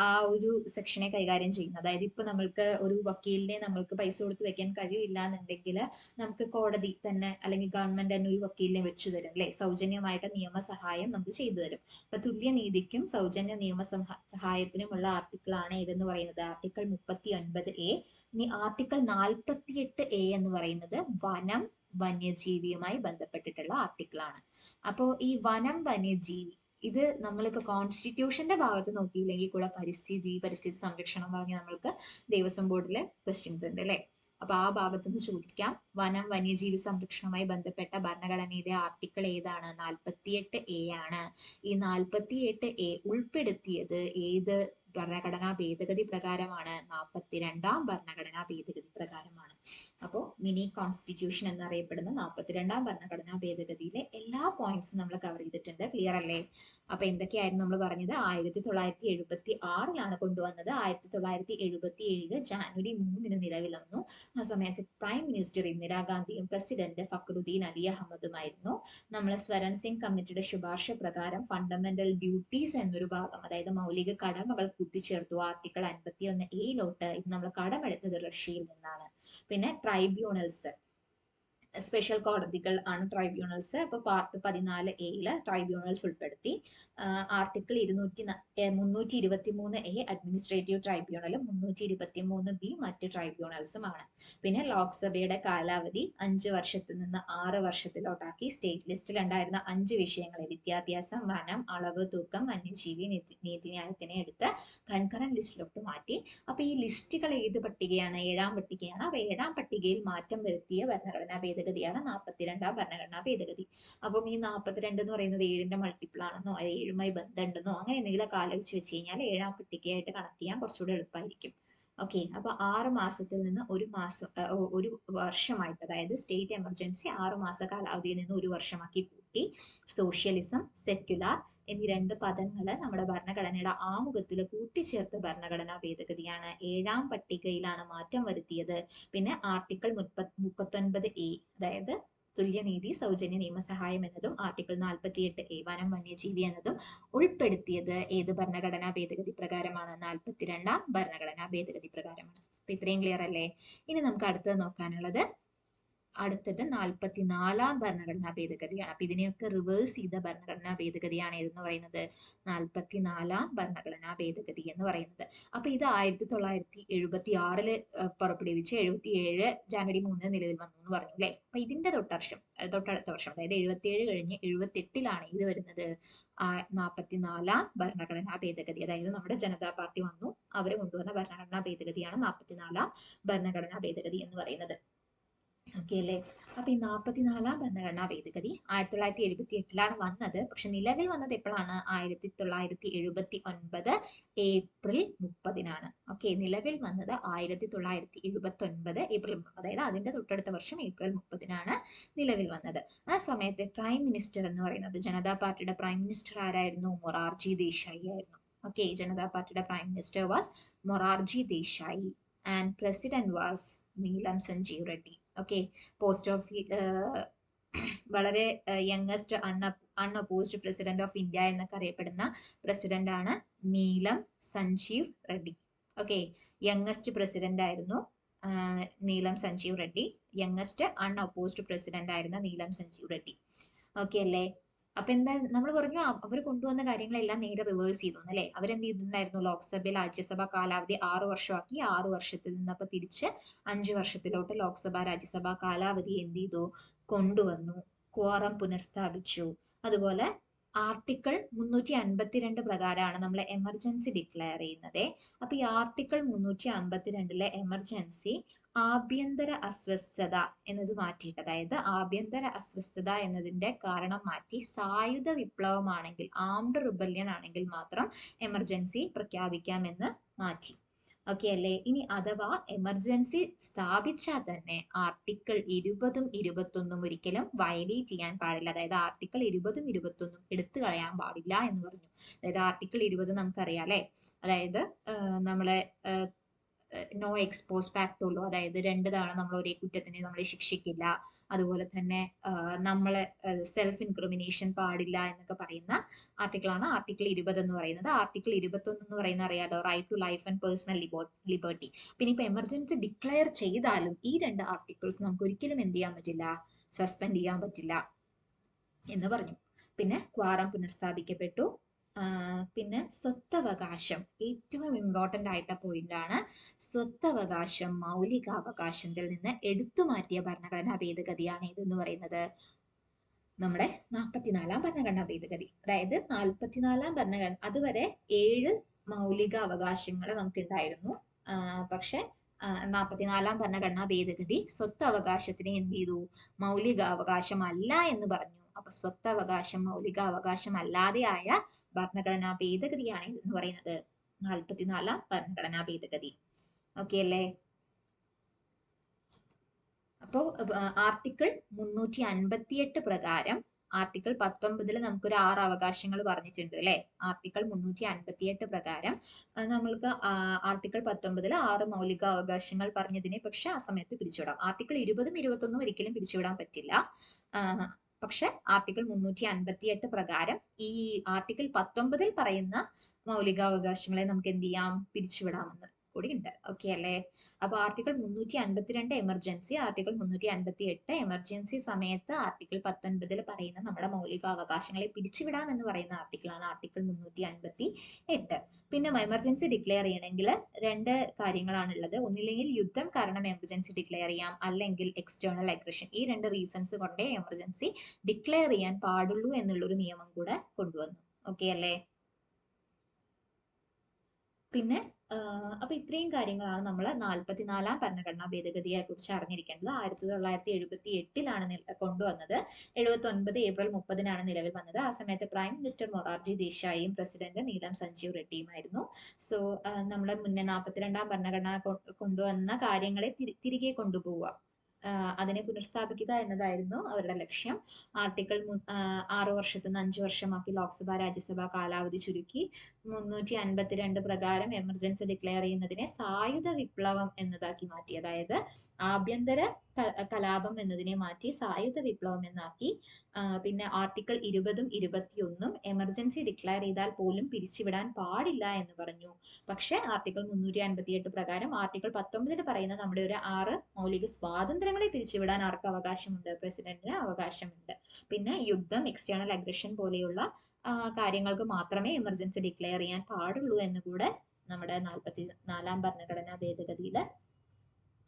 ആ ഒരു സെക്ഷനെ കൈകാര്യം ചെയ്യുന്നത്. അതായത് ഇപ്പൊ നമ്മൾക്ക് ഒരു വക്കീലിനെ നമ്മൾക്ക് പൈസ കൊടുത്ത് വെക്കാൻ കഴിയില്ല എന്നുണ്ടെങ്കിൽ നമുക്ക് കോടതി തന്നെ അല്ലെങ്കിൽ ഗവൺമെന്റ് തന്നെ ഒരു വക്കീലിനെ വെച്ചു തരും അല്ലെ? സൗജന്യമായിട്ട് നിയമസഹായം നമുക്ക് ചെയ്തു തരും. അപ്പൊ തുല്യനീതിക്കും സൗജന്യ നിയമസഹായത്തിനുമുള്ള ആർട്ടിക്കിൾ ആണ് ഇതെന്ന് പറയുന്നത് ആർട്ടിക്കിൾ 39A. ഇനി ആർട്ടിക്കിൾ 48A എന്ന് പറയുന്നത് വനം വന്യജീവിയുമായി ബന്ധപ്പെട്ടിട്ടുള്ള ആർട്ടിക്കിൾ ആണ്. അപ്പോ ഈ വനം വന്യജീവി ഇത് നമ്മളിപ്പോ കോൺസ്റ്റിറ്റ്യൂഷന്റെ ഭാഗത്ത് നോക്കിയില്ലെങ്കിൽ കൂടെ പരിസ്ഥിതി സംരക്ഷണം പറഞ്ഞ് നമ്മൾക്ക് ദേവസ്വം ബോർഡിലെ ക്വസ്റ്റ്യൻസ് ഉണ്ട് അല്ലെ? അപ്പൊ ആ ഭാഗത്തുനിന്ന് ചോദിക്കാം. വനം വന്യജീവി സംരക്ഷണവുമായി ബന്ധപ്പെട്ട ഭരണഘടനയിലെ ആർട്ടിക്കിൾ ഏതാണ്? 48A ആണ്. ഈ 48A ഉൾപ്പെടുത്തിയത് ഏത് ഭരണഘടനാ ഭേദഗതി പ്രകാരമാണ്? 42ാം ഭരണഘടനാ ഭേദഗതി പ്രകാരമാണ്. അപ്പോൾ മിനി കോൺസ്റ്റിറ്റ്യൂഷൻ എന്നറിയപ്പെടുന്ന 42ാം ഭരണഘടനാ ഭേദഗതിയിലെ എല്ലാ പോയിന്റ്സും നമ്മൾ കവർ ചെയ്തിട്ടുണ്ട്. ക്ലിയർ അല്ലേ? അപ്പൊ എന്തൊക്കെയായിരുന്നു നമ്മൾ പറഞ്ഞത്? 1976 കൊണ്ടുവന്നത്. 1977 ജാനുവരി 3 നിലവിൽ വന്നു. ആ സമയത്ത് പ്രൈം മിനിസ്റ്റർ ഇന്ദിരാഗാന്ധിയും പ്രസിഡന്റ് ഫക്രുദ്ദീൻ അലി അഹമ്മദുമായിരുന്നു. നമ്മൾ സ്വരൺ സിംഗ് കമ്മിറ്റിയുടെ ശുപാർശ പ്രകാരം ഫണ്ടമെന്റൽ ഡ്യൂട്ടീസ് എന്നൊരു ഭാഗം, അതായത് മൗലിക കടമകൾ കൂട്ടിച്ചേർത്തു ആർട്ടിക്കിൾ 51A. ഇത് നമ്മൾ കടമെടുത്തത് റഷ്യയിൽ നിന്നാണ്. പിന്നെ ട്രൈബ്യൂണൽസ്, സ്പെഷ്യൽ കോടതികൾ ആണ് ട്രൈബ്യൂണൽസ്. അപ്പൊ പാർട്ട് 14A ട്രൈബ്യൂണൽസ് ഉൾപ്പെടുത്തി. ആർട്ടിക്കിൾ 323A അഡ്മിനിസ്ട്രേറ്റീവ് ട്രൈബ്യൂണലും 323B മറ്റ് ട്രൈബ്യൂണൽസുമാണ്. പിന്നെ ലോക്സഭയുടെ കാലാവധി 5 വർഷത്തിൽ നിന്ന് 6 വർഷത്തിലോട്ടാക്കി. സ്റ്റേറ്റ് ലിസ്റ്റിൽ ഉണ്ടായിരുന്ന 5 വിഷയങ്ങളെ വിദ്യാഭ്യാസം, വനം, അളവ് തൂക്കം, വന്യജീവി, നീതിന്യായത്തിനെ എടുത്ത് കൺകറന്റ് ലിസ്റ്റിലോട്ട് മാറ്റി. അപ്പൊ ഈ ലിസ്റ്റുകൾ ഏത് പട്ടികയാണ്? 7ാം പട്ടികയാണ്. അപ്പൊ 7ാം പട്ടികയിൽ മാറ്റം വരുത്തിയ ഭരണഘടനാ ഭേദഗതിയാണ് 42ാം ഭരണഘടനാ ഭേദഗതി. അപ്പം ഈ 42 എന്ന് പറയുന്നത് 7ന്റെ മൾട്ടിപ്പിൾ ആണെന്നോ 7മായി ബന്ധമുണ്ടെന്നോ അങ്ങനെ എന്തെങ്കിലും ആലോചിച്ച് വെച്ച് കഴിഞ്ഞാൽ 7ാം പട്ടികയായിട്ട് കണക്ട് ചെയ്യാൻ കുറച്ചുകൂടെ എളുപ്പമായിരിക്കും. ഓക്കെ, അപ്പൊ 6 മാസത്തിൽ നിന്ന് ഒരു വർഷമായിട്ട്, അതായത് സ്റ്റേറ്റ് എമർജൻസി 6 മാസ കാലാവധിയിൽ നിന്ന് 1 വർഷമാക്കി കൂട്ടി. സോഷ്യലിസം, സെക്യുലാർ എന്നീ രണ്ട് പദങ്ങള് നമ്മുടെ ഭരണഘടനയുടെ ആമുഖത്തിൽ കൂട്ടിച്ചേർത്ത ഭരണഘടനാ ഭേദഗതിയാണ്. 7ാം പട്ടികയിലാണ് മാറ്റം വരുത്തിയത്. പിന്നെ ആർട്ടിക്കിൾ 39A, അതായത് തുല്യനീതി, സൗജന്യ നിയമസഹായം എന്നതും ആർട്ടിക്കിൾ 48A വനം വന്യജീവി എന്നതും ഉൾപ്പെടുത്തിയത് ഏത് ഭരണഘടനാ ഭേദഗതി പ്രകാരമാണ്? 42ാം ഭരണഘടനാ ഭേദഗതി പ്രകാരമാണ്. അപ്പൊ ഇത്രയും ക്ലിയർ അല്ലേ? ഇനി നമുക്ക് അടുത്തത് നോക്കാനുള്ളത് 44ാം ഭരണഘടനാ ഭേദഗതിയാണ്. അപ്പൊ ഇതിനെയൊക്കെ റിവേഴ്സ് ചെയ്ത ഭരണഘടനാ ഭേദഗതിയാണ് ഏതെന്ന് പറയുന്നത്? 44ാം ഭരണഘടനാ ഭേദഗതി എന്ന് പറയുന്നത്. അപ്പൊ ഇത് 1976 പുറപ്പെടുവിച്ച് 77 ജാനുവരി 3 നിലവിൽ വന്നു എന്ന് പറഞ്ഞു അല്ലെ? അപ്പൊ ഇതിന്റെ തൊട്ടടുത്ത വർഷം, അതായത് 77 കഴിഞ്ഞ് 78 ഇത് വരുന്നത് 44ാം ഭരണഘടനാ ഭേദഗതി. അതായത് നമ്മുടെ ജനതാ പാർട്ടി വന്നു, അവർ കൊണ്ടുവന്ന ഭരണഘടനാ ഭേദഗതിയാണ് 44ാം ഭരണഘടനാ ഭേദഗതി എന്ന് പറയുന്നത്. ഓക്കെ അല്ലേ? അപ്പൊ ഈ 44ാം ഭരണഘടനാ ഭേദഗതി 1978 വന്നത്. പക്ഷെ നിലവിൽ വന്നത് എപ്പോഴാണ്? 1979 ഏപ്രിൽ 30. ഓക്കെ, നിലവിൽ വന്നത് 1979 ഏപ്രിൽ 30, അതായത് അതിന്റെ തൊട്ടടുത്ത വർഷം ഏപ്രിൽ 30 നിലവിൽ വന്നത്. ആ സമയത്ത് പ്രൈം മിനിസ്റ്റർ എന്ന് പറയുന്നത് ജനതാ പാർട്ടിയുടെ പ്രൈം മിനിസ്റ്റർ ആരായിരുന്നു? മൊറാർജി ദേശായി ആയിരുന്നു. ഓക്കെ, ജനതാ പാർട്ടിയുടെ prime minister was Morarji Desai and president was Neelam Sanjiva Reddy. Okay, post office വളരെ youngest unopposed president of India എന്നൊക്കെ അറിയപ്പെടുന്ന പ്രസിഡന്റ് ആണ് Neelam Sanjiva Reddy. Okay, youngest president ആയിരുന്നു Neelam Sanjiva Reddy. Youngest unopposed president ആയിരുന്ന നീലം സഞ്ജീവ് റെഡ്ഡി. ഓക്കെ അല്ലേ? അപ്പൊ എന്താ നമ്മൾ പറഞ്ഞു? അവർ കൊണ്ടുവന്ന കാര്യങ്ങളെല്ലാം നേരെ റിവേഴ്സ് ചെയ്തു അല്ലെ? അവരെന്ത് ചെയ്തിട്ടുണ്ടായിരുന്നു? ലോക്സഭയിൽ രാജ്യസഭ കാലാവധി 6 വർഷമാക്കി. 6 വർഷത്തിൽ നിന്നപ്പോ തിരിച്ച് 5 വർഷത്തിലോട്ട് ലോക്സഭ രാജ്യസഭ കാലാവധി എന്ത് ചെയ്തു? കൊണ്ടുവന്നു. ക്വാറം പുനഃസ്ഥാപിച്ചു. അതുപോലെ ആർട്ടിക്കിൾ 352 പ്രകാരമാണ് നമ്മൾ എമർജൻസി ഡിക്ലെയർ ചെയ്യുന്നത്. അപ്പൊ ഈ ആർട്ടിക്കിൾ 352 എമർജൻസി ആഭ്യന്തര അസ്വസ്ഥത എന്നത് മാറ്റിയിട്ട്, അതായത് ആഭ്യന്തര അസ്വസ്ഥത എന്നതിന്റെ കാരണം മാറ്റി സായുധ വിപ്ലവമാണെങ്കിൽ, ആംഡ് റിബല്യൻ ആണെങ്കിൽ മാത്രം എമർജൻസി പ്രഖ്യാപിക്കാമെന്ന് മാറ്റി. ഓക്കെ അല്ലേ? ഇനി അഥവാ എമർജൻസി സ്ഥാപിച്ചാൽ തന്നെ ആർട്ടിക്കിൾ 20ഉം 21ഉം ഒരിക്കലും വയലേറ്റ് ചെയ്യാൻ പാടില്ല. അതായത് ആർട്ടിക്കിൾ 20ഉം 21ഉം എടുത്തു കളയാൻ പാടില്ല എന്ന് പറഞ്ഞു. അതായത് ആർട്ടിക്കിൾ 20 നമുക്കറിയാം അല്ലെ, അതായത് നമ്മളെ നോ എക്സ്പോസ് ഫാക്ടോളോ, അതായത് 2 തവണ നമ്മൾ ഒരേ കുറ്റത്തിന് നമ്മളെ ശിക്ഷിക്കില്ല, അതുപോലെ തന്നെ നമ്മളെ സെൽഫ് ഇൻക്രിമിനേഷൻ പാടില്ല എന്നൊക്കെ പറയുന്ന ആർട്ടിക്കിളാണ് ആർട്ടിക്കിൾ 20 എന്ന് പറയുന്നത്. ആർട്ടിക്കിൾ 21 എന്ന് പറയുന്ന അറിയാലോ, right to life and personal liberty. പിന്നെ ഇപ്പൊ എമർജൻസി ഡിക്ലെയർ ചെയ്താലും ഈ 2 ആർട്ടിക്കിൾസ് നമുക്ക് ഒരിക്കലും എന്ത് ചെയ്യാൻ പറ്റില്ല, സസ്പെൻഡ് ചെയ്യാൻ പറ്റില്ല എന്ന് പറഞ്ഞു. പിന്നെ ക്വാറം പുനഃസ്ഥാപിക്കപ്പെട്ടു. പിന്നെ സ്വത്തവകാശം ഏറ്റവും ഇമ്പോർട്ടന്റ് ആയിട്ട പോയിന്റ് ആണ്. സ്വത്തവകാശം മൗലികാവകാശത്തിൽ നിന്ന് എടുത്തു മാറ്റിയ ഭരണഘടനാ ഭേദഗതിയാണ് ഇതെന്ന് പറയുന്നത് നമ്മുടെ 44ാം ഭരണഘടനാ ഭേദഗതി. അതായത് 44ാം ഭരണഘടന, അതുവരെ 7 മൗലിക അവകാശങ്ങൾ നമുക്ക് ഉണ്ടായിരുന്നു. പക്ഷെ 44ാം ഭരണഘടനാ ഭേദഗതി സ്വത്തവകാശത്തിനെ എന്ത് ചെയ്തു, മൗലിക അവകാശം അല്ല എന്ന് പറഞ്ഞു. അപ്പൊ സ്വത്തവകാശം മൗലിക അവകാശം അല്ലാതെയായ ഭരണഘടനാ ഭേദഗതിയാണ് ഇതെന്ന് പറയുന്നത് 44ാം ഭരണഘടനാ ഭേദഗതി. ഓക്കെ അല്ലേ? അപ്പോ ആർട്ടിക്കിൾ 358 പ്രകാരം ആർട്ടിക്കിൾ 19 നമുക്കൊരു 6 അവകാശങ്ങൾ പറഞ്ഞിട്ടുണ്ട് അല്ലെ. ആർട്ടിക്കിൾ 358 പ്രകാരം നമ്മൾക്ക് ആർട്ടിക്കിൾ 19 6 മൗലിക അവകാശങ്ങൾ പറഞ്ഞതിനെ പക്ഷെ ആ സമയത്ത് പിരിച്ചുവിടാം. ആർട്ടിക്കിൾ 20ഉം 21ഉം ഒരിക്കലും പിരിച്ചുവിടാൻ പറ്റില്ല. പക്ഷെ ആർട്ടിക്കിൾ 358 പ്രകാരം ഈ ആർട്ടിക്കിൾ 19 പറയുന്ന മൗലികാവകാശങ്ങളെ നമുക്ക് എന്ത് ചെയ്യാം, പിരിച്ചുവിടാമെന്ന് കൂടി ഉണ്ട്. ഓക്കെ അല്ലേ? അപ്പൊ ആർട്ടിക്കിൾ 352 എമർജൻസി, ആർട്ടിക്കിൾ 358 എമർജൻസി സമയത്ത് ആർട്ടിക്കിൾ 19 പറയുന്ന നമ്മുടെ മൗലികാവകാശങ്ങളെ പിരിച്ചുവിടാം എന്ന് പറയുന്ന ആർട്ടിക്കിളാണ് ആർട്ടിക്കിൾ 358. പിന്നെ എമർജൻസി ഡിക്ലെയർ ചെയ്യണമെങ്കിൽ 2 കാര്യങ്ങളാണുള്ളത്. ഒന്നില്ലെങ്കിൽ യുദ്ധം കാരണം എമർജൻസി ഡിക്ലെയർ ചെയ്യാം, അല്ലെങ്കിൽ എക്സ്റ്റേണൽ അഗ്രഷൻ. ഈ 2 റീസൺസ് കൊണ്ടേ എമർജൻസി ഡിക്ലെയർ ചെയ്യാൻ പാടുള്ളൂ എന്നുള്ളൊരു നിയമം കൂടെ കൊണ്ടുവന്നു. ഓക്കെ അല്ലേ? പിന്നെ അപ്പൊ ഇത്രയും കാര്യങ്ങളാണ് നമ്മൾ 44ാം ഭരണഘടനാ ഭേദഗതിയെ കുറിച്ച് അറിഞ്ഞിരിക്കേണ്ടത്. 1978 കൊണ്ടുവന്നത്. 79 ഏപ്രിൽ 30 നിലവിൽ വന്നത്. ആ സമയത്ത് പ്രൈം മിനിസ്റ്റർ മൊറാർജി ദേശായിയും പ്രസിഡന്റ് നീലം സഞ്ജീവ് റെഡ്ഡിയുമായിരുന്നു. സോ നമ്മുടെ മുന്നേ 42ാം ഭരണഘടന കൊണ്ടുവന്ന കാര്യങ്ങളെ തിരികെ കൊണ്ടുപോവുക, അതിനെ പുനഃസ്ഥാപിക്കുക എന്നതായിരുന്നു അവരുടെ ലക്ഷ്യം. ആർട്ടിക്കിൾ 6 വർഷത്തിൽ നിന്ന് 5 വർഷമാക്കി ലോക്സഭ രാജ്യസഭ കാലാവധി ചുരുക്കി. 352 പ്രകാരം എമർജൻസി ഡിക്ലെയർ ചെയ്യുന്നതിനെ സായുധ വിപ്ലവം എന്നതാക്കി മാറ്റി. അതായത് ആഭ്യന്തര കലാപം എന്നതിനെ മാറ്റി സായുധ വിപ്ലവം എന്നാക്കി. പിന്നെ ആർട്ടിക്കിൾ 20ഉം 21ഉം എമർജൻസി ഡിക്ലെയർ ചെയ്താൽ പോലും പിരിച്ചുവിടാൻ പാടില്ല എന്ന് പറഞ്ഞു. പക്ഷെ ആർട്ടിക്കിൾ 358 പ്രകാരം ആർട്ടിക്കിൾ 19 പറയുന്ന നമ്മുടെ ഒരു 6 മൗലിക സ്വാതന്ത്ര്യങ്ങളെ പിരിച്ചുവിടാൻ ആർക്ക് അവകാശമുണ്ട്? പ്രസിഡന്റിന് അവകാശമുണ്ട്. പിന്നെ യുദ്ധം, എക്സ്റ്റേണൽ അഗ്രഷൻ പോലെയുള്ള കാര്യങ്ങൾക്ക് മാത്രമേ എമർജൻസി ഡിക്ലെയർ ചെയ്യാൻ പാടുള്ളൂ എന്ന് കൂടെ നമ്മുടെ 44ാം ഭരണഘടനാ ഭേദഗതിയിൽ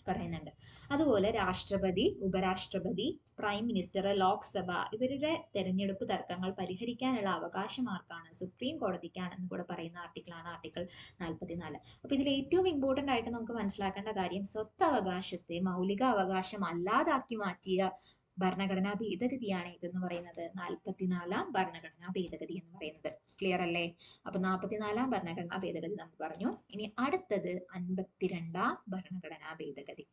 പറയുന്നുണ്ട്. അതുപോലെ രാഷ്ട്രപതി, ഉപരാഷ്ട്രപതി, പ്രൈം മിനിസ്റ്റർ, ലോക്സഭ ഇവരുടെ തെരഞ്ഞെടുപ്പ് തർക്കങ്ങൾ പരിഹരിക്കാനുള്ള അവകാശം ആർക്കാണ്? സുപ്രീം കോടതിക്കാണെന്ന് കൂടെ പറയുന്ന ആർട്ടിക്കിളാണ് ആർട്ടിക്കിൾ 44. അപ്പൊ ഇതിൽ ഏറ്റവും ഇമ്പോർട്ടന്റ് ആയിട്ട് നമുക്ക് മനസ്സിലാക്കേണ്ട കാര്യം, സ്വത്തവകാശത്തെ മൗലിക അവകാശം അല്ലാതാക്കി മാറ്റിയ ഭരണഘടനാ ഭേദഗതിയാണ് ഇതെന്ന് പറയുന്നത് 44ാം ഭരണഘടനാ ഭേദഗതി എന്ന് പറയുന്നത്. ക്ലിയർ അല്ലേ? അപ്പൊ 44ാം ഭരണഘടനാ ഭേദഗതി നമ്മൾ പറഞ്ഞു. ഇനി അടുത്തത് 52ാം ഭരണഘടനാ ഭേദഗതി.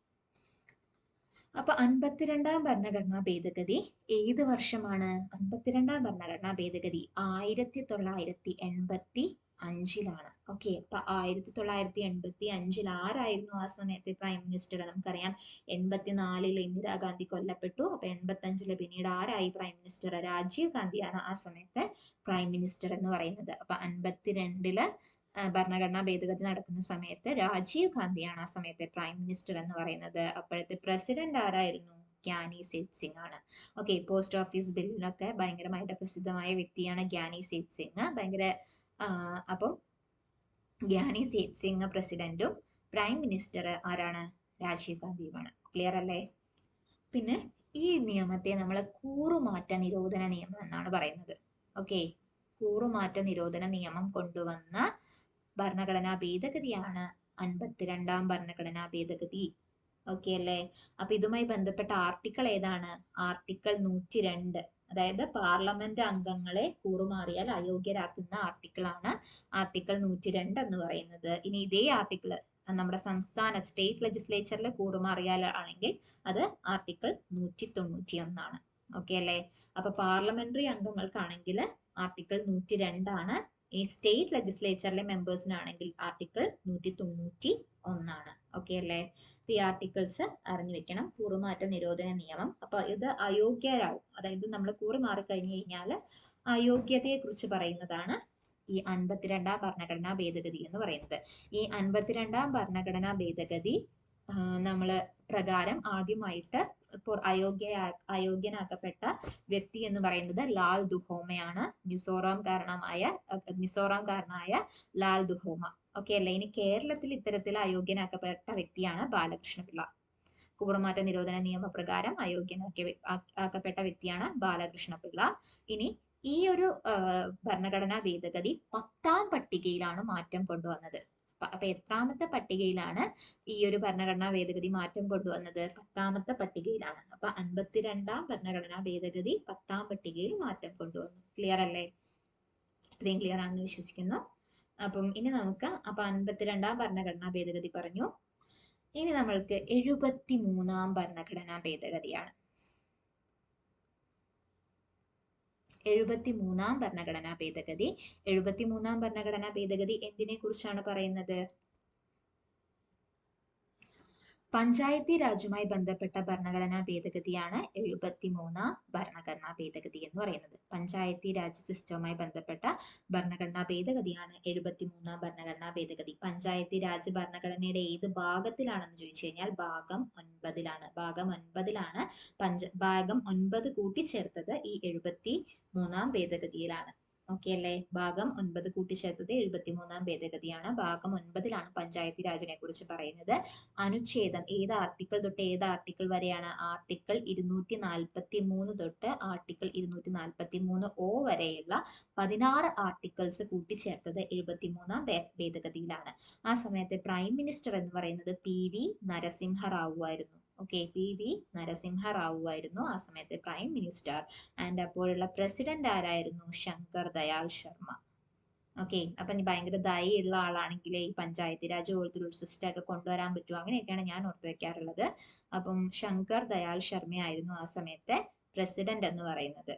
അപ്പൊ 52ാം ഭരണഘടനാ ഭേദഗതി ഏത് വർഷമാണ്? 52ാം ഭരണഘടനാ ഭേദഗതി 1985 ഓക്കെ. അപ്പൊ 1985 ആരായിരുന്നു ആ സമയത്തെ പ്രൈം മിനിസ്റ്റർ? നമുക്കറിയാം 84 ഇന്ദിരാഗാന്ധി കൊല്ലപ്പെട്ടു. അപ്പൊ 85 പിന്നീട് ആരായി പ്രൈം മിനിസ്റ്റർ? രാജീവ് ഗാന്ധിയാണ് ആ സമയത്തെ പ്രൈം മിനിസ്റ്റർ എന്ന് പറയുന്നത്. അപ്പൊ 52 ഭരണഘടനാ ഭേദഗതി നടക്കുന്ന സമയത്ത് രാജീവ് ഗാന്ധിയാണ് ആ സമയത്തെ പ്രൈം മിനിസ്റ്റർ എന്ന് പറയുന്നത്. അപ്പോഴത്തെ പ്രസിഡന്റ് ആരായിരുന്നു? ഗ്യാനി സേത് സിംഗ് ആണ്. ഓക്കെ. പോസ്റ്റ് ഓഫീസ് ബില്ലിനൊക്കെ ഭയങ്കരമായിട്ട് പ്രസിദ്ധമായ വ്യക്തിയാണ് ഗ്യാനി സേത് സിംഗ്. അപ്പം ഗ്യാനി സേത് സിംഗ് പ്രസിഡന്റും പ്രൈം മിനിസ്റ്റർ ആരാണ്? രാജീവ് ഗാന്ധിയുമാണ്. ക്ലിയർ അല്ലേ? പിന്നെ ഈ നിയമത്തെ നമ്മൾ കൂറുമാറ്റ നിരോധന നിയമം എന്നാണ് പറയുന്നത്. ഓക്കെ. കൂറുമാറ്റ നിരോധന നിയമം കൊണ്ടുവന്ന ഭരണഘടനാ ഭേദഗതിയാണ് 52ാം ഭരണഘടനാ ഭേദഗതി. ഓക്കെ അല്ലേ? അപ്പൊ ഇതുമായി ബന്ധപ്പെട്ട ആർട്ടിക്കിൾ ഏതാണ്? ആർട്ടിക്കിൾ 102. അതായത് പാർലമെന്റ് അംഗങ്ങളെ കൂറുമാറിയാൽ അയോഗ്യരാക്കുന്ന ആർട്ടിക്കിളാണ് ആർട്ടിക്കിൾ 102 എന്ന് പറയുന്നത്. ഇനി ഇതേ ആർട്ടിക്കിൾ നമ്മുടെ സംസ്ഥാന സ്റ്റേറ്റ് ലെജിസ്ലേച്ചറിൽ കൂറുമാറിയാൽ ആണെങ്കിൽ അത് ആർട്ടിക്കിൾ 191 ഓക്കെ അല്ലേ? അപ്പൊ പാർലമെന്ററി അംഗങ്ങൾക്കാണെങ്കിൽ ആർട്ടിക്കിൾ 102 ഈ സ്റ്റേറ്റ് ലെജിസ്ലേച്ചറിലെ മെമ്പേഴ്സിനാണെങ്കിൽ ആർട്ടിക്കിൾ 191 ഓക്കെ അല്ലേ? ഈ ആർട്ടിക്കിൾസ് അറിഞ്ഞു വെക്കണം. കൂറുമാറ്റ നിരോധന നിയമം. അപ്പൊ ഇത് അയോഗ്യരാകും, അതായത് നമ്മൾ കൂറ് മാറിക്കഴിഞ്ഞു കഴിഞ്ഞാൽ അയോഗ്യതയെ കുറിച്ച് പറയുന്നതാണ് ഈ 52ാം ഭരണഘടനാ ഭേദഗതി എന്ന് പറയുന്നത്. ഈ 52ാം ഭരണഘടനാ ഭേദഗതി നമ്മള് പ്രകാരം ആദ്യമായിട്ട് അയോഗ്യനാക്കപ്പെട്ട വ്യക്തി എന്ന് പറയുന്നത് ലാൽ ദുഹോമയാണ്. മിസോറാംകാരനായ ലാൽ ദുഹോമ. ഓക്കെ അല്ലേ? ഇനി കേരളത്തിൽ ഇത്തരത്തിൽ അയോഗ്യനാക്കപ്പെട്ട വ്യക്തിയാണ് ബാലകൃഷ്ണപിള്ള. കൂറുമാറ്റ നിരോധന നിയമപ്രകാരം അയോഗ്യനാക്കപ്പെട്ട വ്യക്തിയാണ് ബാലകൃഷ്ണപിള്ള. ഇനി ഈ ഒരു ഭരണഘടനാ ഭേദഗതി 10ാം പട്ടികയിലാണ് മാറ്റം കൊണ്ടുവന്നത്. അപ്പൊ എത്രാമത്തെ പട്ടികയിലാണ് ഈ ഒരു ഭരണഘടനാ ഭേദഗതി മാറ്റം കൊണ്ടുവന്നത്? 10ാമത്തെ പട്ടികയിലാണ്. അപ്പൊ 52ാം ഭരണഘടനാ ഭേദഗതി 10ാം പട്ടികയിൽ മാറ്റം കൊണ്ടുവന്നു. ക്ലിയർ അല്ലേ? ഇത്രയും ക്ലിയർ ആണെന്ന് വിശ്വസിക്കുന്നു. അപ്പം ഇനി നമുക്ക് 52ാം ഭരണഘടനാ ഭേദഗതി പറഞ്ഞു. ഇനി നമ്മൾക്ക് 73ാം ഭരണഘടനാ ഭേദഗതിയാണ്. 73ാം ഭരണഘടനാ ഭേദഗതി. 73ാം ഭരണഘടനാ ഭേദഗതി എന്തിനെ കുറിച്ചാണ് പറയുന്നത്? പഞ്ചായത്തി രാജുമായി ബന്ധപ്പെട്ട ഭരണഘടനാ ഭേദഗതിയാണ് 73ാം ഭരണഘടനാ ഭേദഗതി എന്ന് പറയുന്നത്. പഞ്ചായത്തി രാജ് സിസ്റ്റവുമായി ബന്ധപ്പെട്ട ഭരണഘടനാ ഭേദഗതിയാണ് 73ാം ഭരണഘടനാ ഭേദഗതി. പഞ്ചായത്തി രാജ് ഭരണഘടനയുടെ ഏത് ഭാഗത്തിലാണെന്ന് ചോദിച്ചു കഴിഞ്ഞാൽ ഭാഗം 9ലാണ്. ഭാഗം 9 കൂട്ടിച്ചേർത്തത് ഈ 73ാം ഭേദഗതിയിലാണ്. ഓക്കെ അല്ലേ? ഭാഗം 9 കൂട്ടിച്ചേർത്തത് 73ാം ഭേദഗതിയാണ്. ഭാഗം 9ലാണ് പഞ്ചായത്തി രാജിനെ കുറിച്ച് പറയുന്നത്. അനുച്ഛേദം ഏത് ആർട്ടിക്കിൾ തൊട്ട് ഏത് ആർട്ടിക്കിൾ വരെയാണ്? ആർട്ടിക്കിൾ 243 തൊട്ട് ആർട്ടിക്കിൾ 243 വരെയുള്ള 16 ആർട്ടിക്കിൾസ് കൂട്ടിച്ചേർത്തത് 73ാം ഭേദഗതിയിലാണ്. ആ സമയത്തെ പ്രൈം മിനിസ്റ്റർ എന്ന് പറയുന്നത് PV നരസിംഹറാവു ആയിരുന്നു. ഓക്കെ, PV നരസിംഹറാവു ആയിരുന്നു ആ സമയത്തെ പ്രൈം മിനിസ്റ്റർ. ആൻഡ് അപ്പോഴുള്ള പ്രസിഡന്റ് ആരായിരുന്നു? ശങ്കർ ദയാൽ ശർമ്മ. ഓക്കെ, അപ്പൊ ഭയങ്കര ദയുള്ള ആളാണെങ്കിൽ ഈ പഞ്ചായത്തി രാജ് പോലത്തെ ഒരു സിസ്റ്റം ഒക്കെ കൊണ്ടുവരാൻ പറ്റുമോ? അങ്ങനെയൊക്കെയാണ് ഞാൻ ഓർത്തു വെക്കാറുള്ളത്. അപ്പം ശങ്കർ ദയാൽ ശർമ്മ ആയിരുന്നു ആ സമയത്തെ പ്രസിഡന്റ് എന്ന് പറയുന്നത്.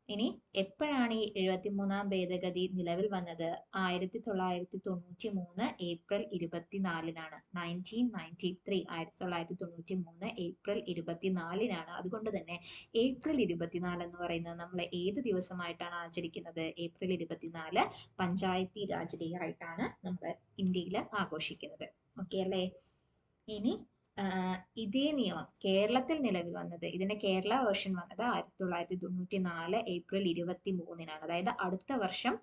ഇനി എപ്പോഴാണ് ഈ 73ാം ഭേദഗതി നിലവിൽ വന്നത്? 1993 ഏപ്രിൽ 24-നാണ്. 1993 ഏപ്രിൽ 24-നാണ്. അതുകൊണ്ട് തന്നെ ഏപ്രിൽ 24 എന്ന് പറയുന്നത് നമ്മൾ ഏത് ദിവസമായിട്ടാണ് ആചരിക്കുന്നത്? ഏപ്രിൽ 24 പഞ്ചായത്തി രാജ് ഡേ ആയിട്ടാണ് നമ്മൾ ഇന്ത്യയിൽ ആഘോഷിക്കുന്നത്. ഓക്കെ അല്ലേ? ഇനി ഇതേ നിയമം കേരളത്തിൽ നിലവിൽ വന്നത്, ഇതിന്റെ കേരള വേർഷൻ വന്നത് 1994 ഏപ്രിൽ 23-നാണ്. അതായത് അടുത്ത വർഷം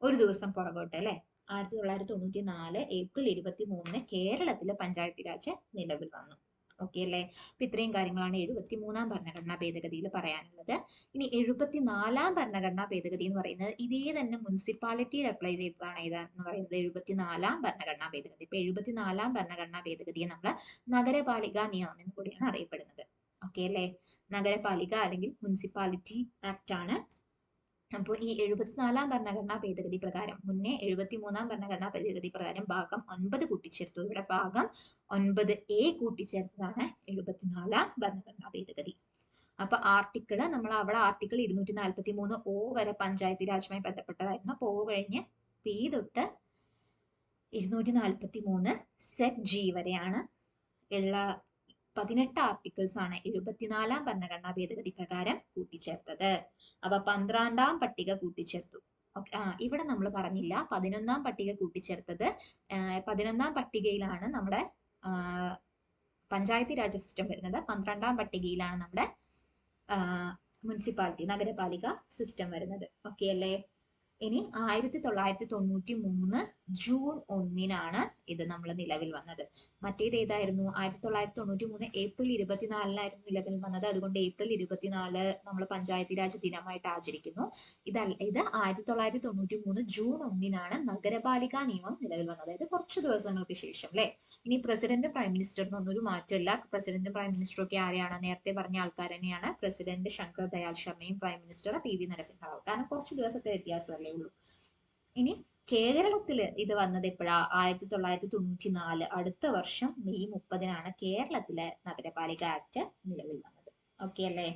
ഒരു ദിവസം പുറകോട്ട് അല്ലെ. 1994 ഏപ്രിൽ 23-ന് കേരളത്തിലെ പഞ്ചായത്തി രാജ് നിലവിൽ വന്നു. ഓക്കെ അല്ലേ? അപ്പൊ ഇത്രയും കാര്യങ്ങളാണ് 73ാം ഭരണഘടനാ ഭേദഗതിയിൽ പറയാനുള്ളത്. ഇനി 74ാം ഭരണഘടനാ ഭേദഗതി എന്ന് പറയുന്നത് ഇതേ തന്നെ മുനിസിപ്പാലിറ്റിയിൽ അപ്ലൈ ചെയ്തതാണ്. ഏതാന്ന് പറയുന്നത് 74ാം ഭരണഘടനാ ഭേദഗതി. ഇപ്പൊ 74ാം ഭരണഘടനാ ഭേദഗതിയെ നമ്മൾ നഗരപാലിക നിയമം എന്ന് കൂടിയാണ് അറിയപ്പെടുന്നത്. ഓക്കെ അല്ലേ? നഗരപാലിക അല്ലെങ്കിൽ മുനിസിപ്പാലിറ്റി ആക്ട് ആണ്. അപ്പോൾ ഈ 74ാം ഭരണഘടനാ ഭേദഗതി പ്രകാരം മുന്നേ 73ാം ഭരണഘടനാ ഭേദഗതി പ്രകാരം ഭാഗം 9 കൂട്ടിച്ചേർത്തു. ഇവിടെ ഭാഗം 9A കൂട്ടിച്ചേർത്തതാണ് 74ാം ഭരണഘടനാ ഭേദഗതി. അപ്പൊ ആർട്ടിക്കിൾ നമ്മൾ അവിടെ ആർട്ടിക്കിൾ 243 വരെ പഞ്ചായത്തി രാജുമായി ബന്ധപ്പെട്ടതായിരുന്നു. അപ്പൊ കഴിഞ്ഞ് P തൊട്ട് 243 സെറ്റ് G വരെയാണ് ഉള്ള 18 ആർട്ടിക്കിൾസ് ആണ് 74ാം ഭരണഘടനാ ഭേദഗതി പ്രകാരം കൂട്ടിച്ചേർത്തത്. അപ്പൊ 12ാം പട്ടിക കൂട്ടിച്ചേർത്തു. ഇവിടെ നമ്മൾ പറഞ്ഞില്ല 11ാം പട്ടിക കൂട്ടിച്ചേർത്തത്. 11ാം പട്ടികയിലാണ് നമ്മുടെ പഞ്ചായത്തി രാജ് സിസ്റ്റം വരുന്നത്. 12ാം പട്ടികയിലാണ് നമ്മുടെ മുനിസിപ്പാലിറ്റി നഗരപാലിക സിസ്റ്റം വരുന്നത്. ഓക്കെ അല്ലേ? ഇനി 1993 ജൂൺ 1 ഇത് നമ്മൾ നിലവിൽ വന്നത്. മറ്റേത് ഏതായിരുന്നു? 1993 ഏപ്രിൽ 24 നിലവിൽ വന്നത്. അതുകൊണ്ട് ഏപ്രിൽ 24 നമ്മൾ പഞ്ചായത്ത് രാജ് ദിനമായിട്ട് ആചരിക്കുന്നു. ഇത് 1993 ജൂൺ 1 നഗരപാലികാ നിയമം നിലവിൽ വന്നത്. അതായത് കുറച്ച് ദിവസങ്ങൾക്ക് ശേഷം അല്ലെ. ഇനി പ്രസിഡന്റ് പ്രൈം മിനിസ്റ്ററിനൊന്നും ഒരു മാറ്റമില്ല. പ്രസിഡന്റ് പ്രൈം മിനിസ്റ്റർ ഒക്കെ ആരെയാണ്? നേരത്തെ പറഞ്ഞ ആൾക്കാർ തന്നെയാണ്. പ്രസിഡന്റ് ശങ്കർ ദയാൽ ശർമ്മയും പ്രൈം മിനിസ്റ്റർ PV നരസിംഹറാവു. കാരണം കുറച്ച് ദിവസത്തെ വ്യത്യാസമല്ലേ ഉള്ളൂ. ഇനി കേരളത്തിൽ ഇത് വന്നത് എപ്പോഴാ? 1994 അടുത്ത വർഷം മെയ് 30 കേരളത്തിലെ നഗരപാലിക ആക്ട് നിലവിൽ വന്നത്. ഓക്കെ അല്ലേ?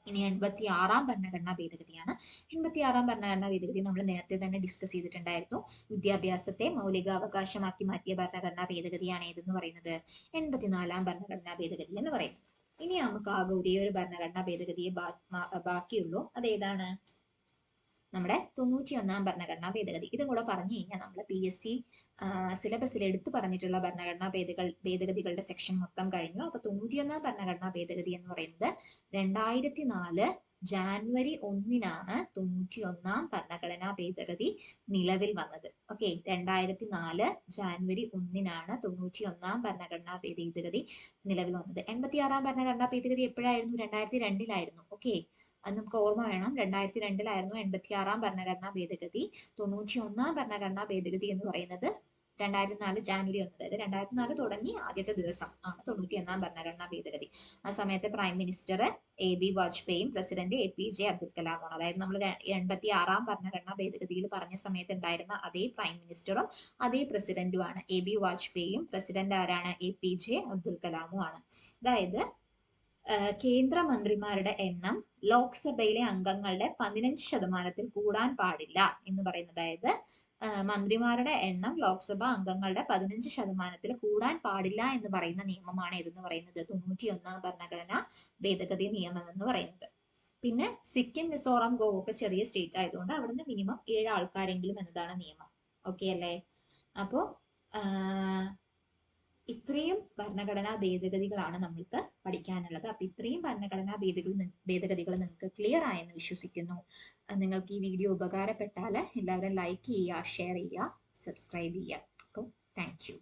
ഇനി 86 ഭരണഘടനാ ഭേദഗതിയാണ്. 86 ഭരണഘടനാ ഭേദഗതി നമ്മൾ നേരത്തെ തന്നെ ഡിസ്കസ് ചെയ്തിട്ടുണ്ടായിരുന്നു. വിദ്യാഭ്യാസത്തെ മൗലികാവകാശമാക്കി മാറ്റിയ ഭരണഘടനാ ഭേദഗതിയാണ് ഏതെന്ന് പറയുന്നത്? 84 ഭരണഘടനാ ഭേദഗതി എന്ന് പറയുന്നത്. ഇനി നമുക്ക് ആകെ ഒരേ ഒരു ഭരണഘടനാ ഭേദഗതിയെ ബാക്കിയുള്ളൂ. അതേതാണ്? നമ്മുടെ 91 ഭരണഘടനാ ഭേദഗതി. ഇതും കൂടെ പറഞ്ഞു കഴിഞ്ഞാൽ നമ്മൾ PSC സിലബസിൽ എടുത്തു പറഞ്ഞിട്ടുള്ള ഭേദഗതികളുടെ സെക്ഷൻ മൊത്തം കഴിഞ്ഞു. അപ്പൊ 91 ഭരണഘടനാ ഭേദഗതി എന്ന് പറയുന്നത് 2004 ജാനുവരി 1 91 ഭരണഘടനാ ഭേദഗതി നിലവിൽ വന്നത്. ഓക്കെ, 2004 ജാനുവരി 1 91 ഭരണഘടനാ ഭേദഗതി നിലവിൽ വന്നത്. 86 ഭരണഘടനാ ഭേദഗതി എപ്പോഴായിരുന്നു? 2002 ഓക്കെ, അത് നമുക്ക് ഓർമ്മ വേണം. 2002 86 ഭരണഘടനാ ഭേദഗതി. 91 ഭരണഘടനാ ഭേദഗതി എന്ന് പറയുന്നത് 2004 ജാനുവരി 1, അതായത് 2004 തുടങ്ങി ആദ്യത്തെ ദിവസം ആണ് 91 ഭരണഘടനാ ഭേദഗതി. ആ സമയത്ത് പ്രൈം മിനിസ്റ്റർ AB വാജ്പേയിയും പ്രസിഡന്റ് APJ അബ്ദുൽ കലാമാണ്. അതായത് നമ്മൾ 86 ഭരണഘടനാ ഭേദഗതിയിൽ പറഞ്ഞ സമയത്ത് ഉണ്ടായിരുന്ന അതേ പ്രൈം മിനിസ്റ്ററും അതേ പ്രസിഡന്റുമാണ്. AB വാജ്പേയിയും പ്രസിഡന്റ് ആരാണ്? APJ അബ്ദുൽ കലാമും ആണ്. അതായത് കേന്ദ്രമന്ത്രിമാരുടെ എണ്ണം ലോക്സഭയിലെ അംഗങ്ങളുടെ 15% കൂടാൻ പാടില്ല എന്ന് പറയുന്നത്. അതായത് മന്ത്രിമാരുടെ എണ്ണം ലോക്സഭ അംഗങ്ങളുടെ 15% കൂടാൻ പാടില്ല എന്ന് പറയുന്ന നിയമമാണ് ഏതെന്ന് പറയുന്നത്? 91 ഭരണഘടനാ ഭേദഗതി നിയമം എന്ന് പറയുന്നത്. പിന്നെ സിക്കിം, മിസോറാം, ഗോവ ഒക്കെ ചെറിയ സ്റ്റേറ്റ് ആയതുകൊണ്ട് അവിടുന്ന് മിനിമം 7 ആൾക്കാരെങ്കിലും എന്നതാണ് നിയമം. ഓക്കെ അല്ലേ? അപ്പോ ഇത്രയും ഭരണഘടനാ ഭേദഗതികളാണ് നമ്മൾക്ക് പഠിക്കാനുള്ളത്. അപ്പൊ ഇത്രയും ഭരണഘടനാ ഭേദഗതികൾ നിങ്ങൾക്ക് ക്ലിയർ ആയെന്ന് വിശ്വസിക്കുന്നു. നിങ്ങൾക്ക് ഈ വീഡിയോ ഉപകാരപ്പെട്ടാൽ എല്ലാവരും ലൈക്ക് ചെയ്യുക, ഷെയർ ചെയ്യുക, സബ്സ്ക്രൈബ് ചെയ്യുക. അപ്പോൾ താങ്ക് യു.